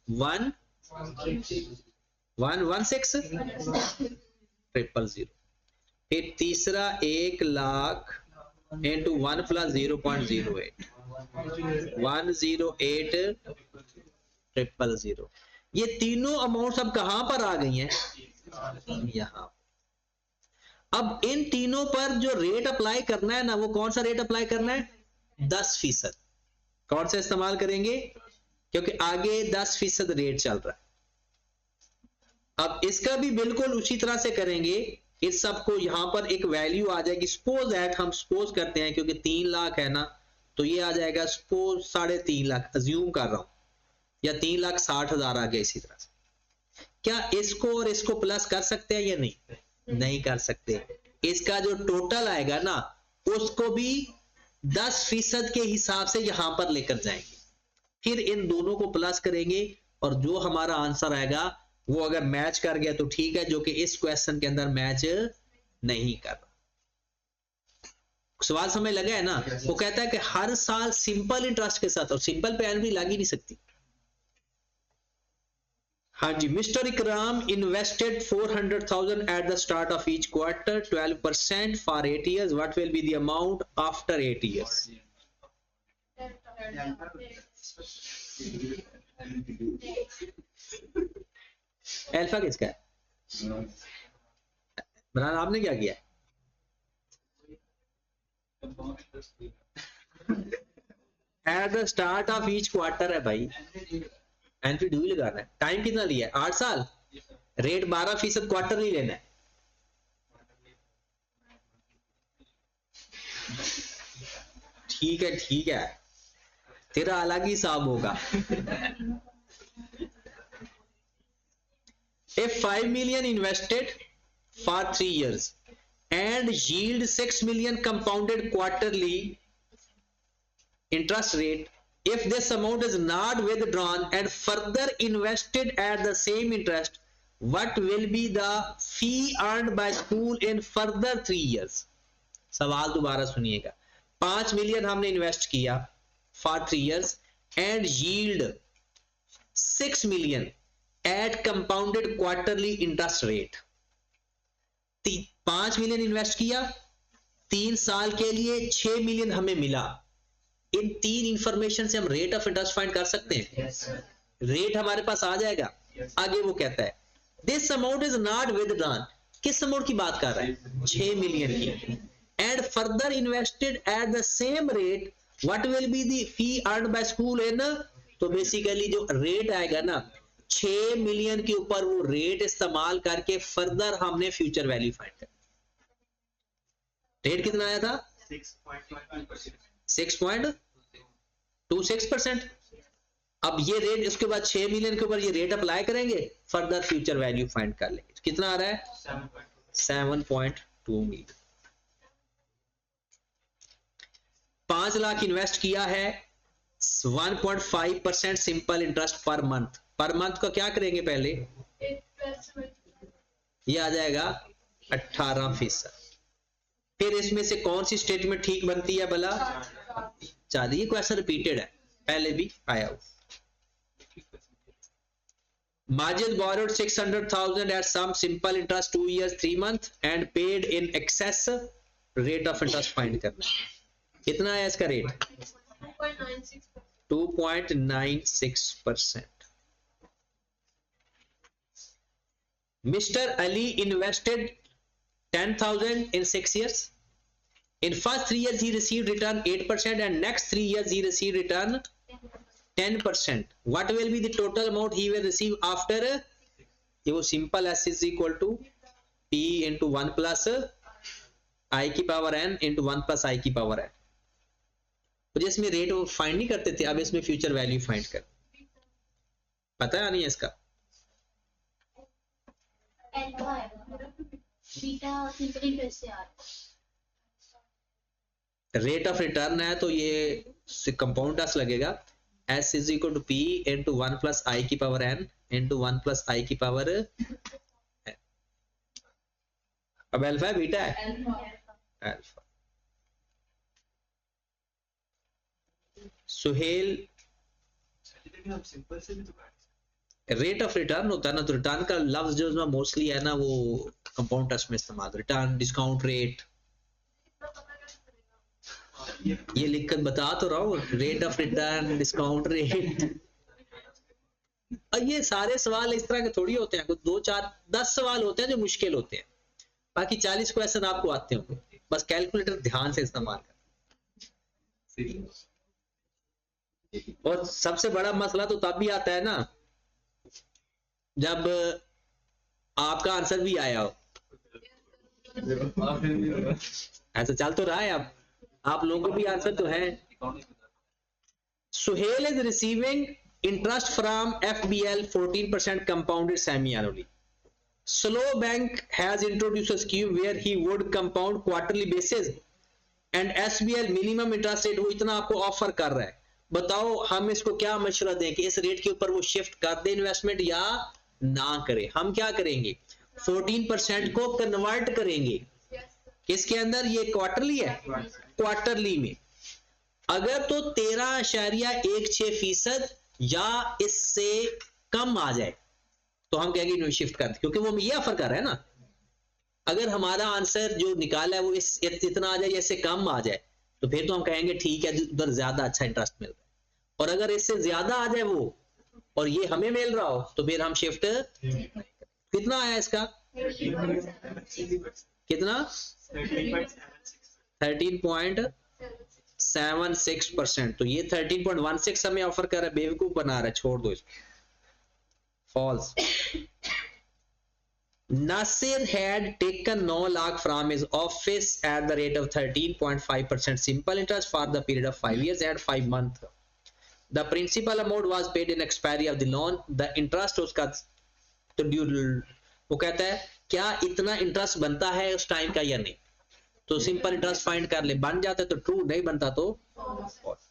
1,16,000,000। फिर तीसरा 1 लाख इंटू 1 प्लस 0.08, 1,08,000,000। ये तीनों अमाउंट अब कहां पर आ गई हैं, यहां। अब इन तीनों पर जो रेट अप्लाई करना है ना, वो कौन सा रेट अप्लाई करना है, 10%। कौन सा इस्तेमाल करेंगे, क्योंकि आगे 10% रेट चल रहा है। अब इसका भी बिल्कुल उसी तरह से करेंगे, इस सब को यहां पर एक वैल्यू आ जाएगी, सपोज दैट, हम सपोज करते हैं क्योंकि 3 लाख है ना, तो ये आ जाएगा सपोज 3.5 लाख, अज्यूम कर रहा हूं, या 3,60,000 आ गया इसी तरह से। क्या इसको और इसको प्लस कर सकते हैं या नहीं, नहीं कर सकते। इसका जो टोटल आएगा ना, उसको भी 10% के हिसाब से यहां पर लेकर जाएंगे, फिर इन दोनों को प्लस करेंगे, और जो हमारा आंसर आएगा वो अगर मैच कर गया तो ठीक है, जो कि इस क्वेश्चन के अंदर मैच नहीं कर रहा। सवाल समझ लगा है ना। वो कहता है कि हर साल सिंपल इंटरेस्ट के साथ, और सिंपल पे एनुटी लग ही नहीं सकती। हाँ जी, mister Ikram invested 400,000 at the start of each quarter, 12% for 8 years. What will be the amount after 8 years? Alpha किसका है, इमरान आपने क्या किया, eight the start of each quarter है भाई, एंट्री ड्यू लगाना है। टाइम कितना लिया है, 8 साल, रेट 12% क्वार्टर नहीं लेना है। ठीक है ठीक है, तेरा अलग ही हिसाब होगा। If 5 million invested for 3 years and yield 6 million compounded quarterly, interest rate, if this amount is not withdrawn and further invested at the same interest, what will be the fee earned by school in further 3 years? सवाल दोबारा सुनिएगा। 5 million हमने invest किया for 3 years and yield 6 million at compounded quarterly interest rate. 5 million invest किया, 3 साल के लिए 6 million हमें मिला। इन 3 इंफॉर्मेशन से हम रेट ऑफ इंटरेस्ट फाइंड कर सकते हैं। रेट हमारे पास आ जाएगा। आगे वो कहता है this amount is not withdrawn. किस अमाउंट की बात कर रहा है? 6 मिलियन की। And further invested at the same rate, what will be the fee earned by school in, तो बेसिकली जो रेट आएगा ना 6 मिलियन के ऊपर वो रेट इस्तेमाल करके फर्दर हमने फ्यूचर वैल्यू फाइंड कर। रेट कितना आया था? 6.26%। अब ये रेट, इसके बाद 6 मिलियन के ऊपर ये रेट अप्लाई करेंगे, फर्दर फ्यूचर वैल्यू फाइंड कर लेंगे। तो कितना आ रहा है? 7.2 मिलियन। 5 लाख इन्वेस्ट किया है, 1.5% simple interest per month. Per month का क्या करेंगे? पहले ये आ जाएगा 18%। फिर इसमें से कौन सी स्टेटमेंट ठीक बनती है भला? ये क्वेश्चन रिपीटेड है, पहले भी आया हुआ। Majid borrowed 600,000 at some simple interest 2 years 3 months and paid in excess, rate of interest find करना। कितना है इसका rate? 2.96%। Mr. Ali invested 10,000 in 6 years. In first 3 years he received return 8% and next 3 years he received return 10%. What will be the total amount he will receive after? ये वो simple S is equal to P into 1 plus I की power n into 1 plus I की power n। तो जिसमें rate वो find नहीं करते थे, अब इसमें फ्यूचर वैल्यू फाइंड कर। पता है नहीं है इसका? रेट ऑफ रिटर्न है तो ये कंपाउंड इंटरेस्ट लगेगा। S is equal to P into 1 plus I की power n into 1 plus I की पावर n। अब अल्फा है बीटा है? Alpha. Suhail, rate of return होता है ना, तो रिटर्न का लफ्ज जो मोस्टली है ना वो कंपाउंड इंटरेस्ट में इस्तेमाल। रिटर्न, डिस्काउंट रेट, ये लिखकर बता तो रहा हूँ। Rate of return, discount rate, और ये सारे सवाल इस तरह के थोड़ी होते हैं। कुछ 2 4 10 सवाल होते हैं जो मुश्किल होते हैं, बाकी 40 क्वेश्चन आपको आते होंगे। बस कैलकुलेटर ध्यान से इस्तेमाल कर। और सबसे बड़ा मसला तो तब भी आता है ना जब आपका आंसर भी आया हो। ऐसा चल तो रहा है, अब आप लोगों को भी आंसर तो है। Suhail is receiving interest from FBL 14% compounded semi-annually. Slow Bank has introduced a scheme where he would compound quarterly basis and SBL minimum interest rate वो इतना आपको ऑफर कर रहा है। बताओ हम इसको क्या मशवरा दें कि इस रेट के ऊपर वो शिफ्ट कर दे इन्वेस्टमेंट या ना करें? हम क्या करेंगे? 14% को कन्वर्ट करेंगे किसके अंदर? ये क्वार्टरली है, क्वार्टरली में। अगर तो 13.16% या इससे कम आ जाए तो हम कहेंगे इन्हें शिफ्ट कर दे, क्योंकि वो ये ऑफर कर रहा है ना। अगर हमारा आंसर जो निकाला है वो इस इतना आ जाए या इससे कम आ जाए तो फिर तो हम कहेंगे ठीक है, उधर ज्यादा अच्छा इंटरेस्ट मिल रहा है। और अगर इससे ज्यादा आ जाए वो और ये हमें मिल रहा हो तो फिर हम शिफ्ट। कितना आया इसका? कितना? 13.76%। तो ये 13.16 हमें ऑफर कर रहा है, बेवकूफ बना रहा है, छोड़ दो इसको। False. Nasir had taken 9 lakh from his office at the rate of 13.5% simple interest for the period of 5 years and 5 months. The principal amount was paid in expiry of the loan. The interest उसका तो वो कहता है क्या इतना interest बनता है उस टाइम का या नहीं? तो सिंपल इंटरेस्ट फाइंड कर ले, बन जाता है तो ट्रू, नहीं बनता तो फॉल्स।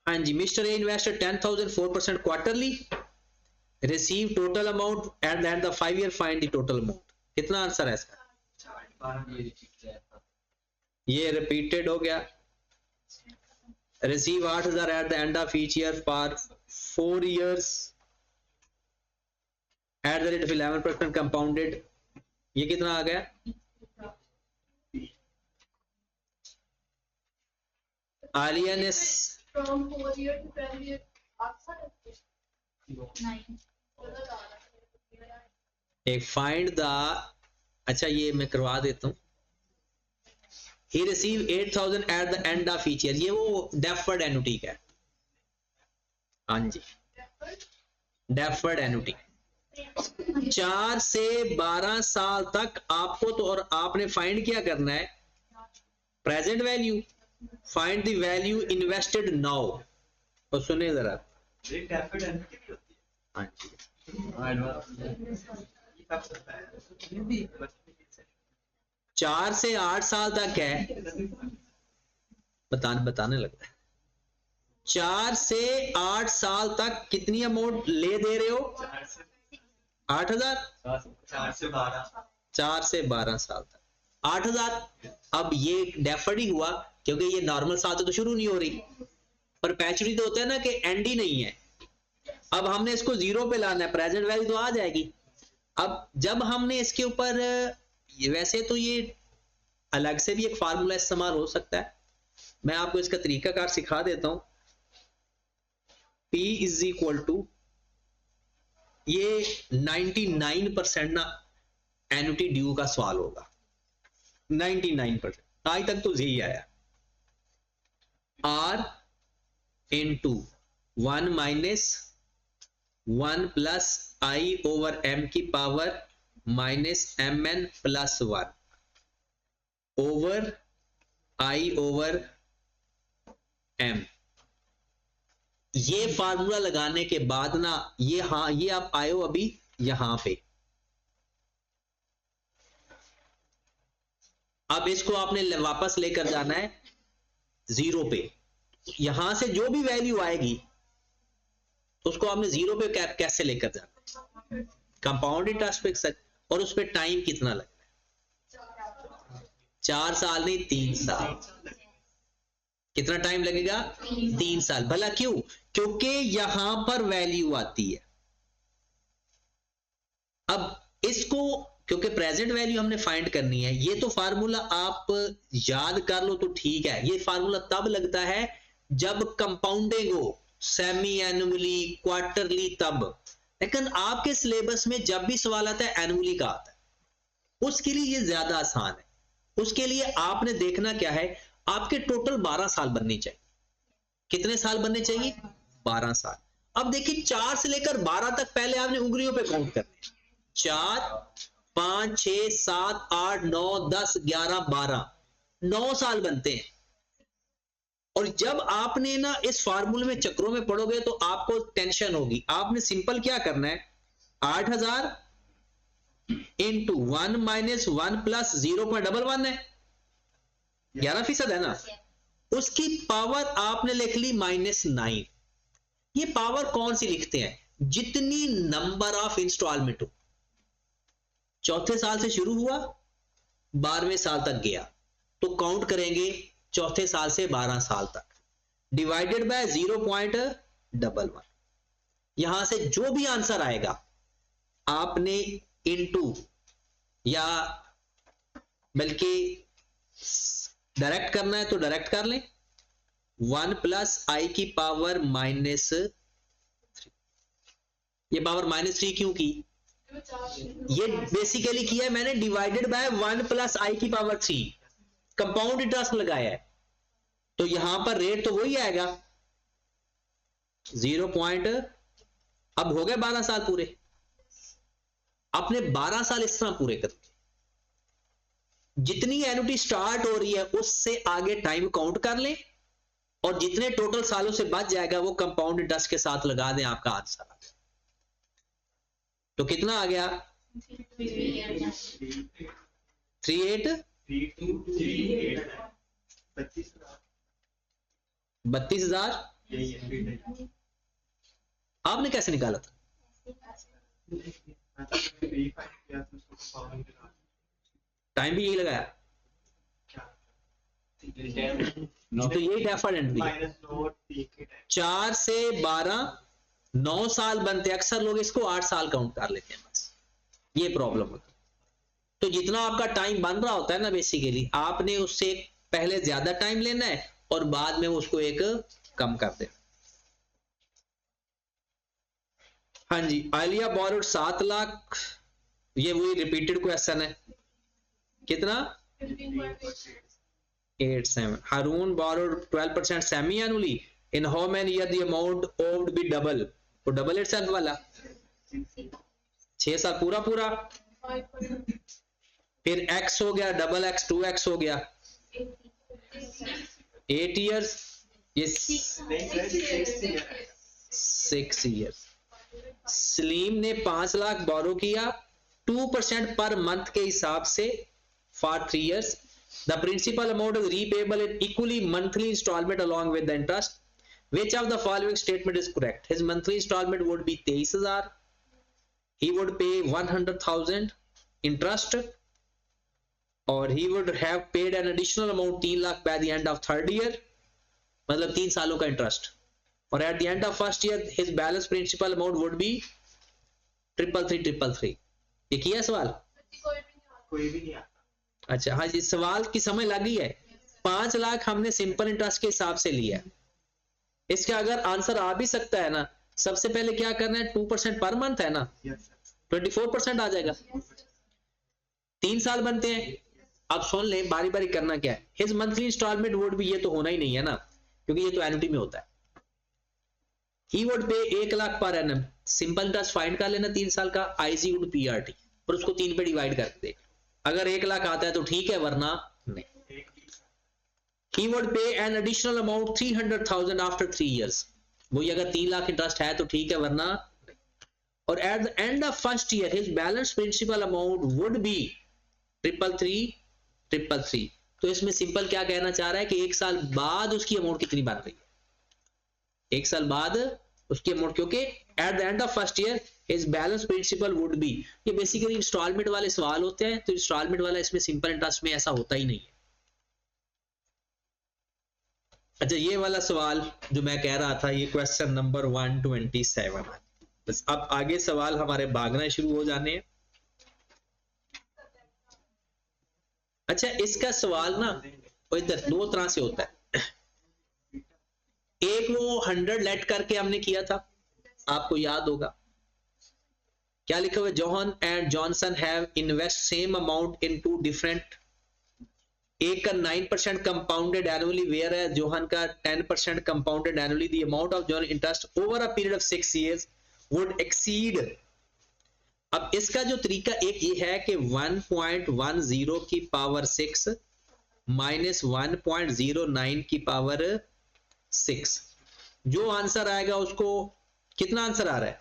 हाँ जी, mister A invested 10,000 4% quarterly, receive total amount at the end of 5 year, find the total amount. कितना आंसर है इसका? ये रिपीटेड हो गया। Receive 8,000 at the end of each year for 4 years at the rate of 11% compounded. ये कितना आ गया? आलिया ने From 4 year to 12 year, answer is 9. एक फाइंड द, अच्छा ये मैं करवा देता हूं। ही receive 8,000 at the end of each year, ये वो डेफर्ड एनुटी का है। हाँ जी, डेफर्ड एनुटी। 4 से 12 साल तक आपको तो, और आपने फाइंड क्या करना है? Present value. Find the value invested now. और सुने जरा, हाँ जी, 4 से 8 साल तक है, बताने लगता है। 4 से 8 साल तक कितनी अमाउंट ले दे रहे हो? 8,000। 4 से 12 साल तक 8,000। अब ये डेफर्ड ही हुआ क्योंकि ये नॉर्मल साल से तो शुरू नहीं हो रही, पर पैचुरी तो होता है ना कि एंड ही नहीं है। अब हमने इसको 0 पे लाना है, प्रेजेंट वैल्यू तो आ जाएगी। अब जब हमने इसके ऊपर, वैसे तो ये अलग से भी एक फार्मूला इस्तेमाल हो सकता है, मैं आपको इसका तरीकाकार सिखा देता हूं। P इज इक्वल टू, ये 99% ना एनुटी ड्यू का सवाल होगा। 99% आज तक तो यही आया। R into 1 minus 1 plus i over m की power minus m n plus 1 over i over m. ये फार्मूला लगाने के बाद ना, ये, हाँ ये आप आए हो अभी यहां पे। अब इसको आपने वापस लेकर जाना है 0 पे। यहां से जो भी वैल्यू आएगी उसको आपने 0 पे कैसे लेकर जाना है? कंपाउंड इंटरेस्ट पे। और उस पर टाइम कितना लगता है? 4 साल नहीं, 3 साल। कितना टाइम लगेगा? 3 साल। भला क्यों? क्योंकि यहां पर वैल्यू आती है। अब इसको, क्योंकि प्रेजेंट वैल्यू हमने फाइंड करनी है, ये तो फार्मूला आप याद कर लो तो ठीक है। ये फार्मूला तब लगता है जब कंपाउंडिंग हो, सेमी एनुअली, क्वार्टरली, तब। लेकिन आपके सिलेबस में जब भी सवाल आता है एनुअली का आता है, उसके लिए ये ज्यादा आसान है। उसके लिए आपने देखना क्या है, आपके टोटल 12 साल बनने चाहिए। कितने साल बनने चाहिए? 12 साल। अब देखिए 4 से लेकर 12 तक पहले आपने उंगलियों पे काउंट करने। 4, 5, 6, 7, 8, 9, 10, 11, 12, 9 साल बनते हैं। और जब आपने ना इस फार्मूले में चक्रों में पढ़ोगे तो आपको टेंशन होगी। आपने सिंपल क्या करना है, 8,000 इंटू 1 माइनस 1 प्लस 0.11 है, 11% है ना, उसकी पावर आपने लिख ली -9। ये पावर कौन सी लिखते हैं? जितनी नंबर ऑफ इंस्टॉलमेंट हो। चौथे साल से शुरू हुआ, 12वें साल तक गया, तो काउंट करेंगे चौथे साल से 12 साल तक, डिवाइडेड बाय 0.11। यहां से जो भी आंसर आएगा आपने इनटू, या बल्कि डायरेक्ट करना है तो डायरेक्ट कर लें, 1 प्लस आई की पावर -3। ये पावर -3 क्यों की? ये बेसिकली किया है मैंने डिवाइडेड बाय 1 प्लस आई की पावर 3, कंपाउंड इंटरेस्ट लगाया है, तो यहां पर रेट तो वही आएगा 0 पॉइंट। अब हो गए 12 साल पूरे। आपने 12 साल इस तरह पूरे कर दिए। जितनी एनुटी स्टार्ट हो रही है उससे आगे टाइम काउंट कर लें, और जितने टोटल सालों से बच जाएगा वो कंपाउंड इंटरेस्ट के साथ लगा दें, आपका आंसर आ गया। तो कितना आ गया? 32,000 यही है B.Tech। आपने कैसे निकाला था? मतलब B फाइंड किया तो उसको परफॉर्मेंस दिखा टाइम भी यही लगाया क्या तो यही डेफर्ड एंट्री माइनस नोट 3 के टाइम 4 से 12 9 साल बनते, अक्सर लोग इसको 8 साल काउंट कर लेते हैं, बस ये प्रॉब्लम होती है। तो जितना आपका टाइम बन रहा होता है ना, बेसिकली आपने उससे पहले ज्यादा टाइम लेना है और बाद में उसको एक कम कर देना। हाँ जी, आलिया बोरोड 7 लाख, ये वही रिपीटेड क्वेश्चन है। कितना? 87। Harun borrowed 12% semi annually, in how many year the amount owed be double, तो डबल इटसेल्फ वाला 6 साल पूरा पूरा, फिर x हो गया, डबल x 2x हो गया, 8 years, ये 6 years। सलीम ने 5 लाख बोरो किया 2% पर मंथ के हिसाब से for 3 years। The principal amount is repayable in equally monthly installment along with the interest. Which of the following statement is correct? His monthly installment would be 23,000. He would pay 100,000 interest, or he would have paid an additional amount 3 lakh by the end of 3rd year, मतलब 3 सालों का interest, और at the end of 1st year his balance principal amount would be 333. ये किया सवाल? कोई भी नहीं आता। अच्छा हाँ जी, सवाल की समझ लग गई है। 5 लाख हमने सिंपल इंटरेस्ट के हिसाब से लिया है। इसका अगर आंसर आ भी सकता है ना, सबसे पहले क्या करना है, 2% पर मंथ है ना, 24% आ जाएगा। 3 साल बनते हैं। अब सुन ले, बारी बारी करना क्या है। हिज मंथली इंस्टॉलमेंट वुड भी, ये तो होना ही नहीं है ना, क्योंकि ये तो एनुटी में होता है। ही वुड पे 1 lakh per annum, simple interest find कर लेना 3 साल का, IC वुड PRT, और उसको 3 पे डिवाइड कर दे। अगर 1 लाख आता है तो ठीक है, वरना नहीं। He would pay an additional amount 300,000 after 3 years। वही अगर 3 लाख इंटरेस्ट है तो ठीक है, वरना नहीं। और at the end of 1st year his balance principal amount would be 333. तो इसमें सिंपल क्या कहना चाह रहा है कि 1 साल बाद उसकी अमाउंट कितनी बन रही है, 1 साल बाद उसकी अमाउंट, क्योंकि at the end of 1st year his balance principal would be, ये बेसिकली इंस्टॉलमेंट वाले सवाल होते हैं, तो इंस्टॉलमेंट वाला इसमें सिंपल इंटरेस्ट में ऐसा होता ही नहीं है। अच्छा, ये वाला सवाल जो मैं कह रहा था, ये क्वेश्चन नंबर 127 है। बस अब आगे सवाल हमारे भागना शुरू हो जाने हैं। अच्छा, इसका सवाल ना इधर 2 तरह से होता है। एक वो 100 लेट करके हमने किया था, आपको याद होगा क्या लिखा हुआ, John and Johnson have invest same amount in 2 different, एक का 9% कंपाउंडेड एनुअली, वेयर है जोहन का 10% compounded annually, the amount of zone interest over a period of 6 years would exceed. अब इसका जो तरीका एक ये है कि 1.10 की पावर 6 माइनस 1.09 की पावर 6, जो आंसर आएगा उसको, कितना आंसर आ रहा है,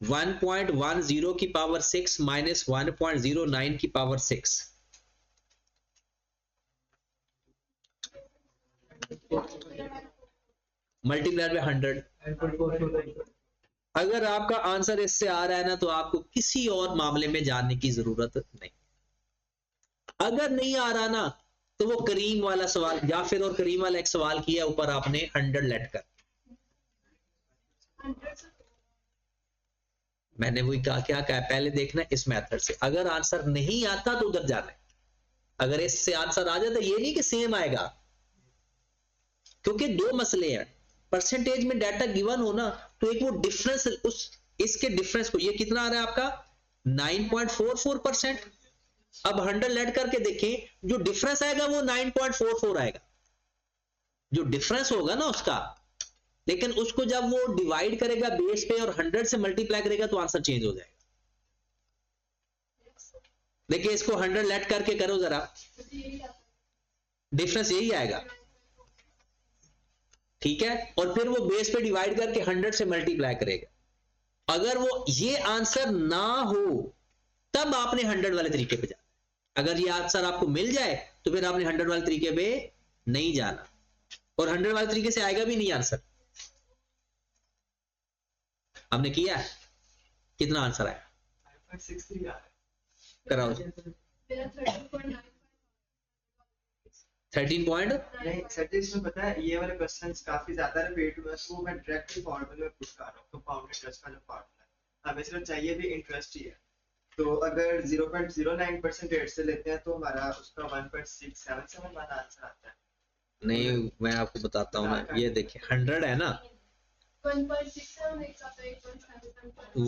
1.10 की पावर 6 माइनस 1.09 की पावर 6, मल्टीप्लाई बाय 100। अगर आपका आंसर इससे आ रहा है ना, तो आपको किसी और मामले में जानने की जरूरत नहीं। अगर नहीं आ रहा ना, तो वो करीम वाला सवाल, या फिर और करीम वाला एक सवाल किया, ऊपर आपने 100 लेट कर, मैंने वही कहा, क्या कहा, पहले देखना इस मेथड से। अगर आंसर नहीं आता तो उधर जाना है, अगर इससे आंसर आ जाता, ये नहीं कि सेम आएगा, क्योंकि 2 मसले हैं। परसेंटेज में डाटा गिवन हो ना, तो एक वो डिफरेंस, उस इसके डिफरेंस को, ये कितना आ रहा है आपका 9.44%। अब 100 लेट करके देखें, जो डिफरेंस आएगा वो 9.44 आएगा, जो डिफरेंस होगा ना उसका, लेकिन उसको जब वो डिवाइड करेगा बेस पे और 100 से मल्टीप्लाई करेगा तो आंसर चेंज हो जाएगा। देखिए, इसको 100 लेट करके करो जरा, डिफरेंस यही आएगा, ठीक है, और फिर वो बेस पे डिवाइड करके 100 से मल्टीप्लाई करेगा। अगर वो ये आंसर ना हो, तब आपने 100 वाले तरीके पे जाना। अगर ये आंसर आपको मिल जाए, तो फिर आपने 100 वाले तरीके पे नहीं जाना। और 100 वाले तरीके से आएगा भी नहीं आंसर। आपने किया है, कितना आंसर आया? 5.63 आ रहा है। कराओ जी। 13 पॉइंट नहीं सर जी, इसमें पता है ये वाले क्वेश्चंस काफी ज्यादा रिपीट हुए, तो मैं डायरेक्टली फॉर्मूले में पुट कर रहा हूँ, कंपाउंड इंटरेस्ट का जो फॉर्मूला है, हमें सिर्फ चाहिए भी इंटरेस्ट ही है। तो अगर 0.09% रेट से लेते हैं तो हमारा उसका 1.677 वाला आंसर आता है। नहीं, मैं आपको बताता हूँ ना, ये देखिए 100 है ना,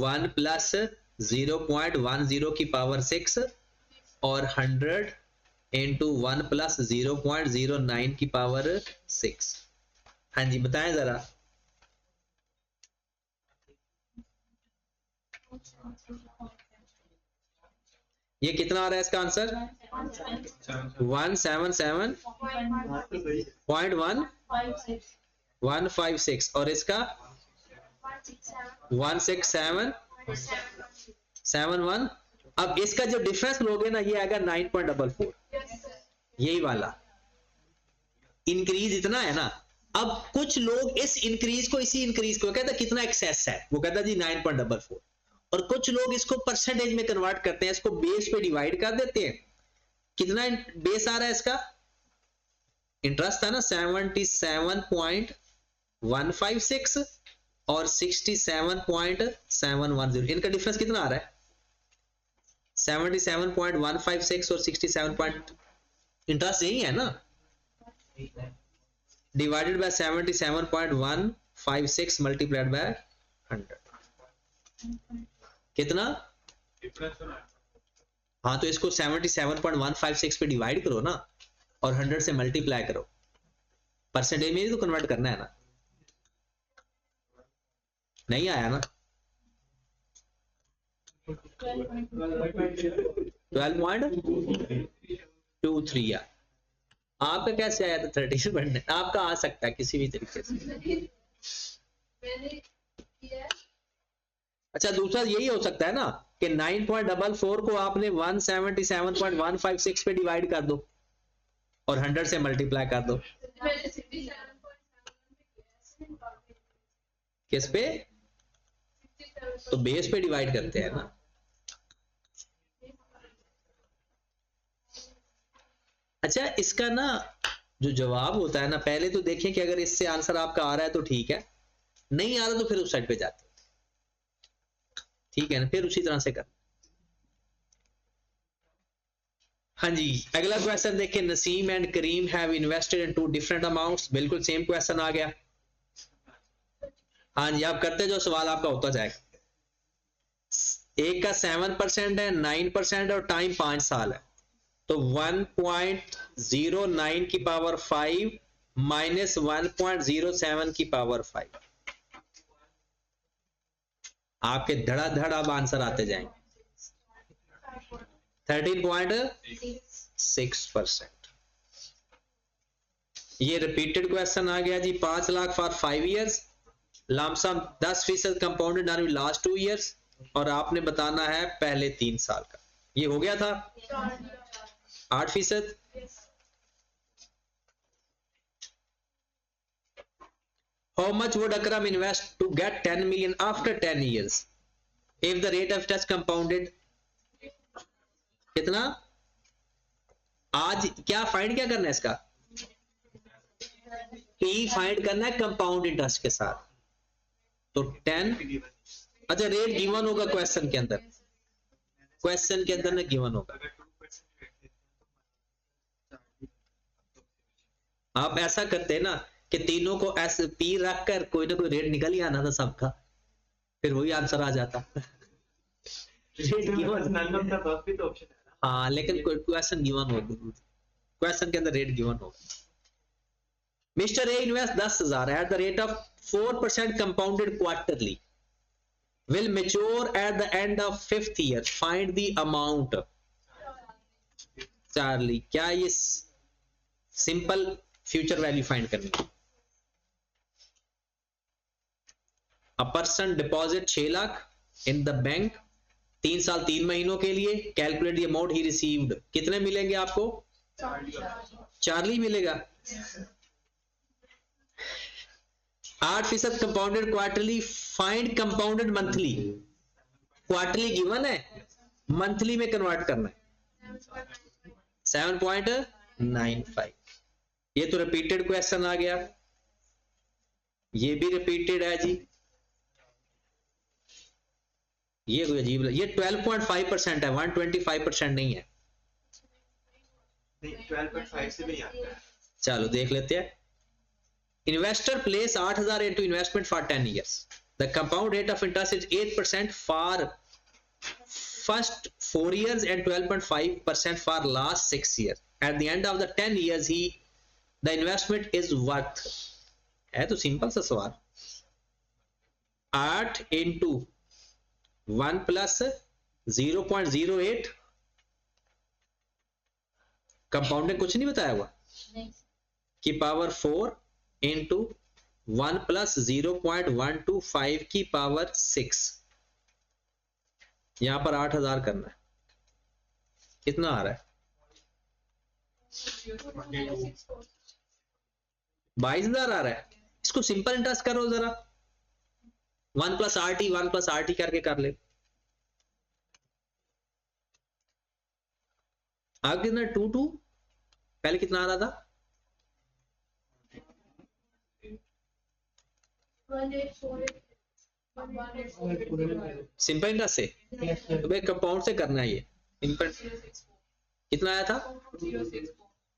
1 प्लस 0.10 की पावर 6 और 100 इंटू 1 प्लस 0.09 की पावर 6। हाँ जी बताएं जरा। ये कितना आ रहा है इसका आंसर? 177.156 और इसका 167.71। अब इसका जो डिफरेंस लोगे ना, ये आएगा 9.44, यही वाला इंक्रीज इतना है ना। अब कुछ लोग इस इंक्रीज को, इसी इंक्रीज को कहता कितना एक्सेस है, वो कहता जी 9.44, और कुछ लोग इसको परसेंटेज में कन्वर्ट करते हैं, इसको बेस पे डिवाइड कर देते हैं। कितना बेस आ रहा है इसका? इंटरेस्ट था ना 77.156 और 67.710, इनका डिफरेंस कितना आ रहा है? 77.156 और 67 इंटरेस्ट यही है ना, डिवाइडेड बाय 77.156 मल्टीप्लाइड बाय 100, कितना? हाँ तो इसको 77.156 पे डिवाइड करो ना और 100 से मल्टीप्लाई करो, परसेंटेज में ही तो कन्वर्ट करना है ना। नहीं आया ना? 12.23 या आपका कैसे आया था? 30 आपका आ सकता है किसी भी तरीके से। अच्छा दूसरा यही हो सकता है ना कि 9.44 को आपने 177.156 पे डिवाइड कर दो और 100 से मल्टीप्लाई कर दो। किस पे? तो बेस पे डिवाइड करते हैं ना। अच्छा इसका ना जो जवाब होता है ना, पहले तो देखें कि अगर इससे आंसर आपका आ रहा है तो ठीक है, नहीं आ रहा तो फिर उस साइड पे जाते, ठीक है ना, फिर उसी तरह से कर। हाँ जी अगला क्वेश्चन देखिए, Naseem and Karim have invested in 2 different amounts. बिल्कुल सेम क्वेश्चन आ गया। हाँ जी आप करते जो सवाल आपका होता जाएगा। एक का 7% है, 9% और टाइम 5 साल है, तो 1.09 की पावर 5 माइनस 1.07 की पावर 5, आपके धड़ाधड़ अब आंसर आते जाएंगे। 13.6%। ये रिपीटेड क्वेश्चन आ गया जी। 5 lakh for 5 years, lump sum 10% compounded on last 2 years, और आपने बताना है पहले 3 साल का। ये हो गया था 8%। How much would Akram invest to get 10 million after 10 years if the rate of interest compounded? कितना? आज क्या फाइंड क्या करना है इसका? P फाइंड करना है कंपाउंड इंटरेस्ट के साथ, तो 10। अच्छा रेट गिवन होगा क्वेश्चन के अंदर, क्वेश्चन के अंदर ना गिवन होगा। आप ऐसा करते हैं ना कि तीनों को एस पी रख कर कोई ना कोई रेट निकल ही आना था सबका, फिर वही आंसर आ जाता। रेट गिवन, हाँ लेकिन क्वेश्चन गिवन होगा, क्वेश्चन के अंदर रेट गिवन होगा। Mister A invest 10,000 eight the rate of 4% compounded quarterly, will mature at the end of 5th year, find the amount। Charlie क्या ये सिंपल फ्यूचर वैल्यू फाइंड करनी है। A person deposit 6 lakh in the bank 3 साल 3 महीनों के लिए, calculate the amount he received, कितने मिलेंगे आपको? चार्ली मिलेगा। 8% compounded quarterly, find compounded monthly. Quarterly given है, मंथली में कन्वर्ट करना है 7.95। ये तो रिपीटेड क्वेश्चन आ गया, ये भी रिपीटेड है जी। ये कोई अजीब, ये 12.5% है, 125% नहीं है। 12.5 से भी आता है। चलो देख लेते हैं। Investor place 8,000 into investment for 10 years. The compound rate of interest is 8% for first 4 years and 12.5% for last 6 years. At the end of the 10 years, the investment is worth, है तो सिंपल सा सवाल, 8 into 1 plus 0.08, कंपाउंडिंग कुछ नहीं बताया हुआ, की power 4 into 1 plus 0.125 की पावर 6, यहां पर 8,000 करना है, कितना आ रहा है? 22,000 आ रहा है। इसको सिंपल इंटरेस्ट करो जरा, 1 plus RT 1 plus RT करके कर ले। अब कितना 2 पहले कितना आ रहा था? 184 सिंपल इंटरेस्ट से, तो भाई कंपाउंड से करना है ये। सिंपल कितना आया था?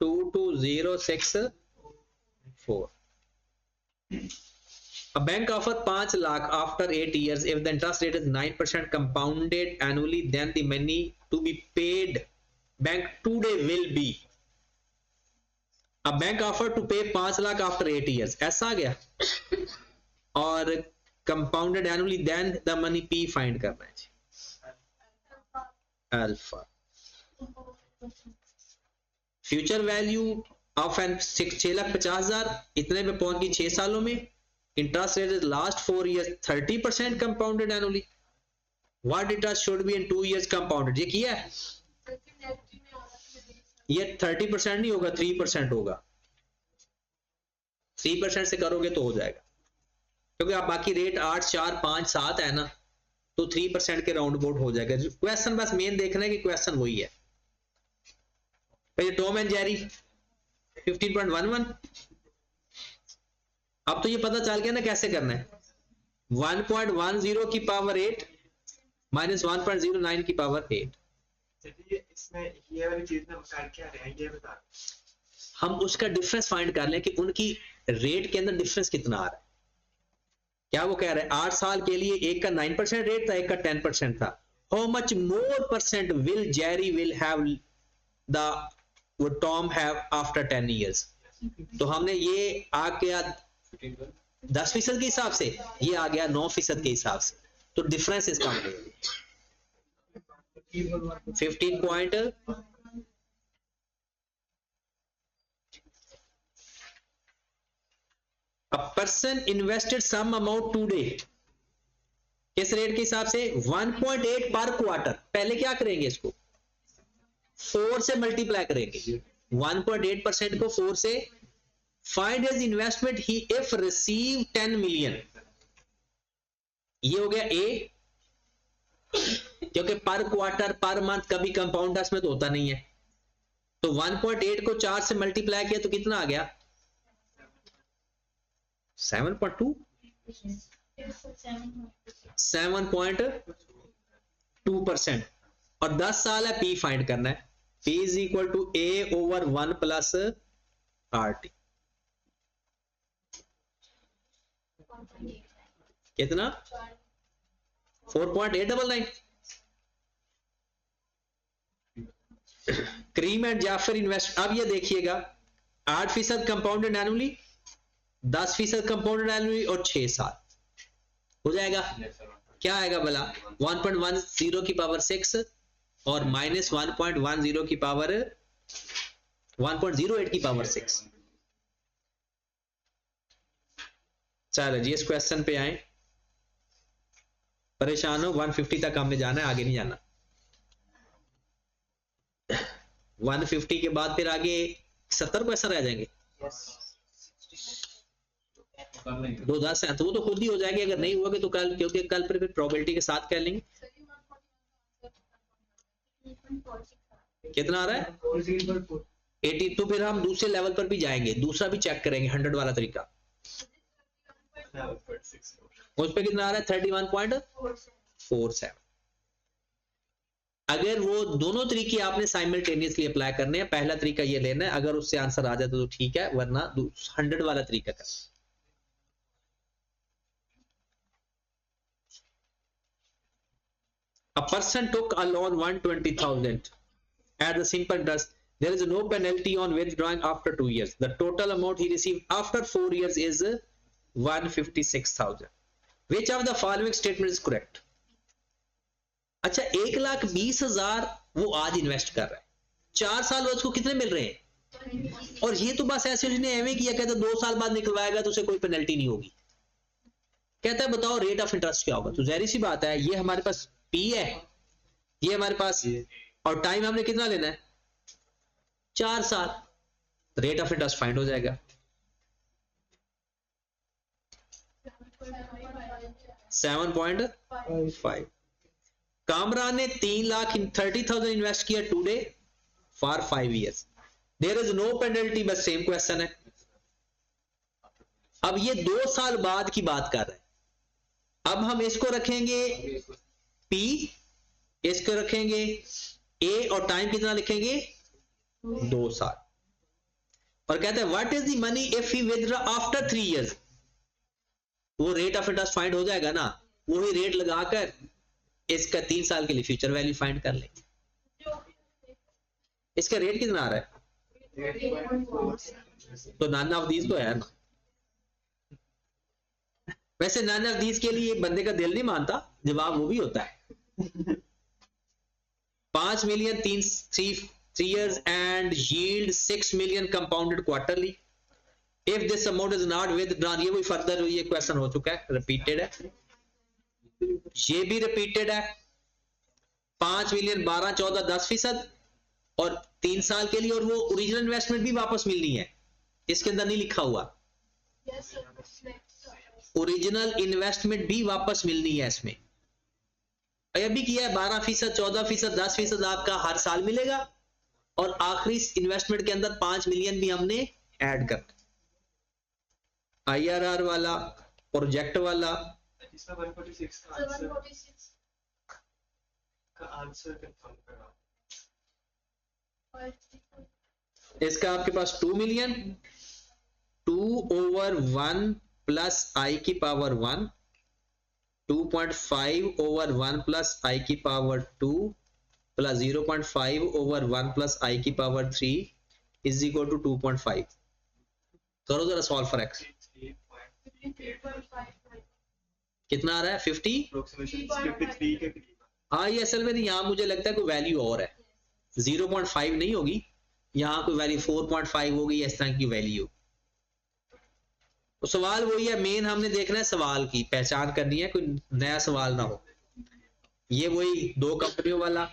22064। A bank offered 5 lakh after 8 years. If the interest rate is 9% compounded annually, then the money to be paid bank today will be. A bank offered to pay 5 lakh after 8 years. ऐसा आ गया। और compounded annually, then the money P find करना है। Alpha. Future value of an 6,50,000 इतने में पहुंच गई 6 सालों में। Interest rate is last 4 years 30% compounded annually. What interest should be in 2 years compounded? ये किया है? ये 30% नहीं होगा, 3% होगा। 3% से करोगे तो हो जाएगा, क्योंकि आप बाकी रेट 8, 4, 5, 7 है ना, तो 3% के राउंड अबाउट हो जाएगा। क्वेश्चन बस मेन देखना है कि क्वेश्चन वही है। Tom and Jerry 15.11। अब तो ये पता चल गया ना कैसे करना है। 1.10 की पावर 8 माइनस 1.09 की पावर 8। चलिए इसमें ये वाली चीज में कर क्या रहे हैं ये बता। हम उसका डिफरेंस फाइंड कर लें कि उनकी रेट के अंदर डिफरेंस कितना आ रहा है। क्या वो कह रहे हैं 8 साल के लिए एक का 9% रेट था, एक का 10% था। How much more percent will Jerry will have the Tom have after 10 years। तो हमने ये आ गया 10% के हिसाब से, ये आ गया 9% के हिसाब से, तो डिफरेंस इसका 15 point A person invested some amount today, किस रेट के हिसाब से? 1.8 पर क्वार्टर। पहले क्या करेंगे, इसको 4 से मल्टीप्लाई करेंगे, 1.8% को 4 से। Find his investment he if receive 10 million। ये हो गया ए, क्योंकि पर क्वार्टर पर मंथ कभी कंपाउंडर्स में तो होता नहीं है। तो 1.8 को 4 से मल्टीप्लाई किया तो कितना आ गया? 7.2 7.2%। और 10 साल है, पी फाइंड करना है। P is equal to A over 1 plus RT। कितना? 4.899। Karim and Jafar invest. अब ये देखिएगा 8% कंपाउंडेड एनुअली, 10% कंपाउंडेड एनुअली और 6 साल हो जाएगा। क्या आएगा भला? 1.10 की पावर 6 और माइनस 1.10 की पावर 1.08 की पावर 6। चलो जी इस क्वेश्चन पे आए। परेशान हो, 150 तक हमने जाना है, आगे नहीं जाना। 150 के बाद फिर आगे 70 क्वेश्चन रह जाएंगे। कर लेंगे। 210 है तो वो तो खुद ही हो जाएगी, अगर नहीं हुआ तो कल, क्योंकि कल फिर प्रोबेबिलिटी के साथ कर लेंगे। कितना आ रहा है 80। तो फिर हम दूसरे लेवल पर भी जाएंगे, दूसरा भी चेक करेंगे 100 वाला तरीका। उस पे कितना आ रहा है 31.47। अगर वो दोनों तरीके आपने साइमल्टेनियसली अप्लाई करने हैं, पहला तरीका ये लेना है, अगर उससे आंसर आ जाता तो ठीक है, वरना 100 वाला तरीका कर। A person took a loan 120,000 at the simple interest. There is no penalty on withdrawing after 2 years. The total amount he received after 4 years is 156,000. Which of the following statement is correct? अच्छा 1,20,000 वो आज invest कर रहा है, 4 साल बाद उसको कितने मिल रहे हैं, और ये तो बस ऐसे उसने एवं किया, कहता 2 साल बाद निकलवाएगा तो उसे कोई पेनल्टी नहीं होगी। कहता है बताओ रेट ऑफ इंटरेस्ट क्या होगा, तो जाहिर सी बात है ये हमारे पास पी है, ये हमारे पास, और टाइम हमने कितना लेना है 4 साल, रेट ऑफ इंटरेस्ट फाइंड हो जाएगा 7.5। कामरान ने 3,30,000 इन्वेस्ट किया today for 5 years। There is no penalty, बस सेम क्वेश्चन है। अब ये 2 साल बाद की बात कर रहे हैं, अब हम इसको रखेंगे P, इसको रखेंगे A, और टाइम कितना लिखेंगे 2 साल, और कहते हैं what is the money if he withdraw after 3 years। वो रेट ऑफ इंटरेस्ट फाइंड हो जाएगा ना, वही रेट लगाकर इसका 3 साल के लिए फ्यूचर वैल्यू फाइंड कर लेंगे। इसका रेट कितना आ रहा है, तो नन ऑफ दीज तो है ना। वैसे नन ऑफ दीज के लिए बंदे का दिल नहीं मानता, जवाब वो भी होता है 5 million 3 years and yield 6 million compounded quarterly if this amount is not withdrawn। ये कोई फर्दर ये क्वेश्चन हो चुका है, रिपीटेड है, ये भी रिपीटेड है। 5 million 12 14 10% और 3 साल के लिए, और वो ओरिजिनल इन्वेस्टमेंट भी वापस मिलनी है, इसके अंदर नहीं लिखा हुआ, ओरिजिनल इन्वेस्टमेंट भी वापस मिलनी है इसमें। अभी किया है 12%, 14%, 10% आपका हर साल मिलेगा, और आखिरी इन्वेस्टमेंट के अंदर 5 मिलियन भी हमने ऐड कर, IRR वाला, प्रोजेक्ट वाला। इसमें 146 का आंसर कंफर्म करा। इसका आपके पास 2 million 2/1 प्लस I की पावर 1, 2.5/1 प्लस I की पावर 2 प्लस 0.5/1 प्लस I की पावर 3 इज इक्वल टू 2.5। करो जरा सॉल्व फॉर x, कितना आ रहा है 50, अप्रोक्सीमेशन 53 के करीब। हाँ ये असल में यहाँ मुझे लगता है कोई वैल्यू और है, 0.5 नहीं होगी, यहाँ कोई वैल्यू 4.5 होगी, इस तरह की वैल्यू। तो सवाल वही है, मेन हमने देखना है सवाल की पहचान करनी है, कोई नया सवाल ना हो। ये वही 2 कंपनियों वाला।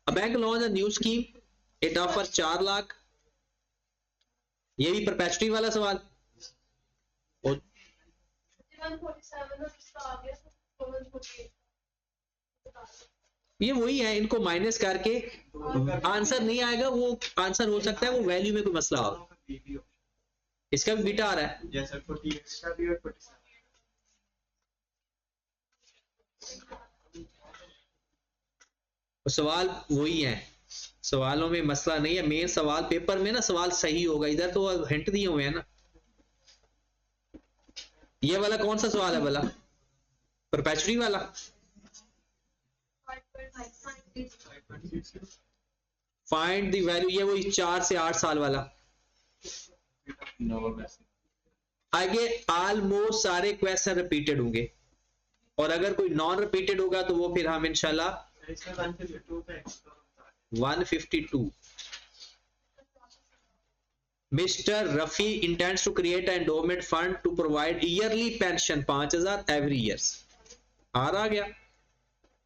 A bank launched a new scheme, it offers 4 lakh, ये भी परपेचुटी वाला सवाल। और ये वही है, इनको माइनस करके आंसर नहीं आएगा, वो आंसर हो सकता है वो वैल्यू में कोई मसला हो। इसका भी बीटा आ रहा है, जैसा 40x का भी और 47। सवाल वही है, सवालों में मसला नहीं है, मेन सवाल पेपर में ना सवाल सही होगा, इधर तो हिंट दिए हुए हैं ना। ये वाला कौन सा सवाल है भला, परपेचुटी वाला। फाइंड द वैल्यू, ये वही 4 से 8 साल वाला। आगे ऑलमोस्ट सारे क्वेश्चन रिपीटेड होंगे, और अगर कोई नॉन रिपीटेड होगा तो वो फिर हम इंशाल्लाह 152। Mr. Rafi intends to create an endowment fund to provide yearly pension 5,000 every year। आ गया।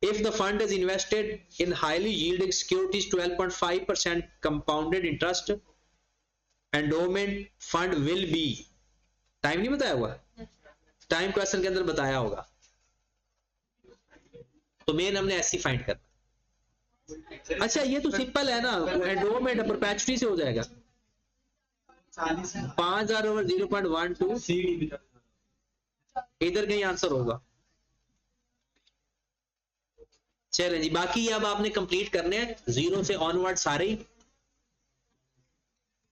If the fund is invested in highly yielding securities 12.5% compounded interest, endowment fund will be time नहीं बताया हुआ, टाइम क्वेश्चन के अंदर बताया होगा। तो main हमने ऐसी फाइंड करना। अच्छा ये तो सिंपल है ना, एंडोमेंट परपेचुटी से हो जाएगा 5000 ओवर 0.12, इधर कहीं आंसर होगा। चलें जी, बाकी अब आपने कंप्लीट करने हैं 0 से ऑनवर्ड सारे ही।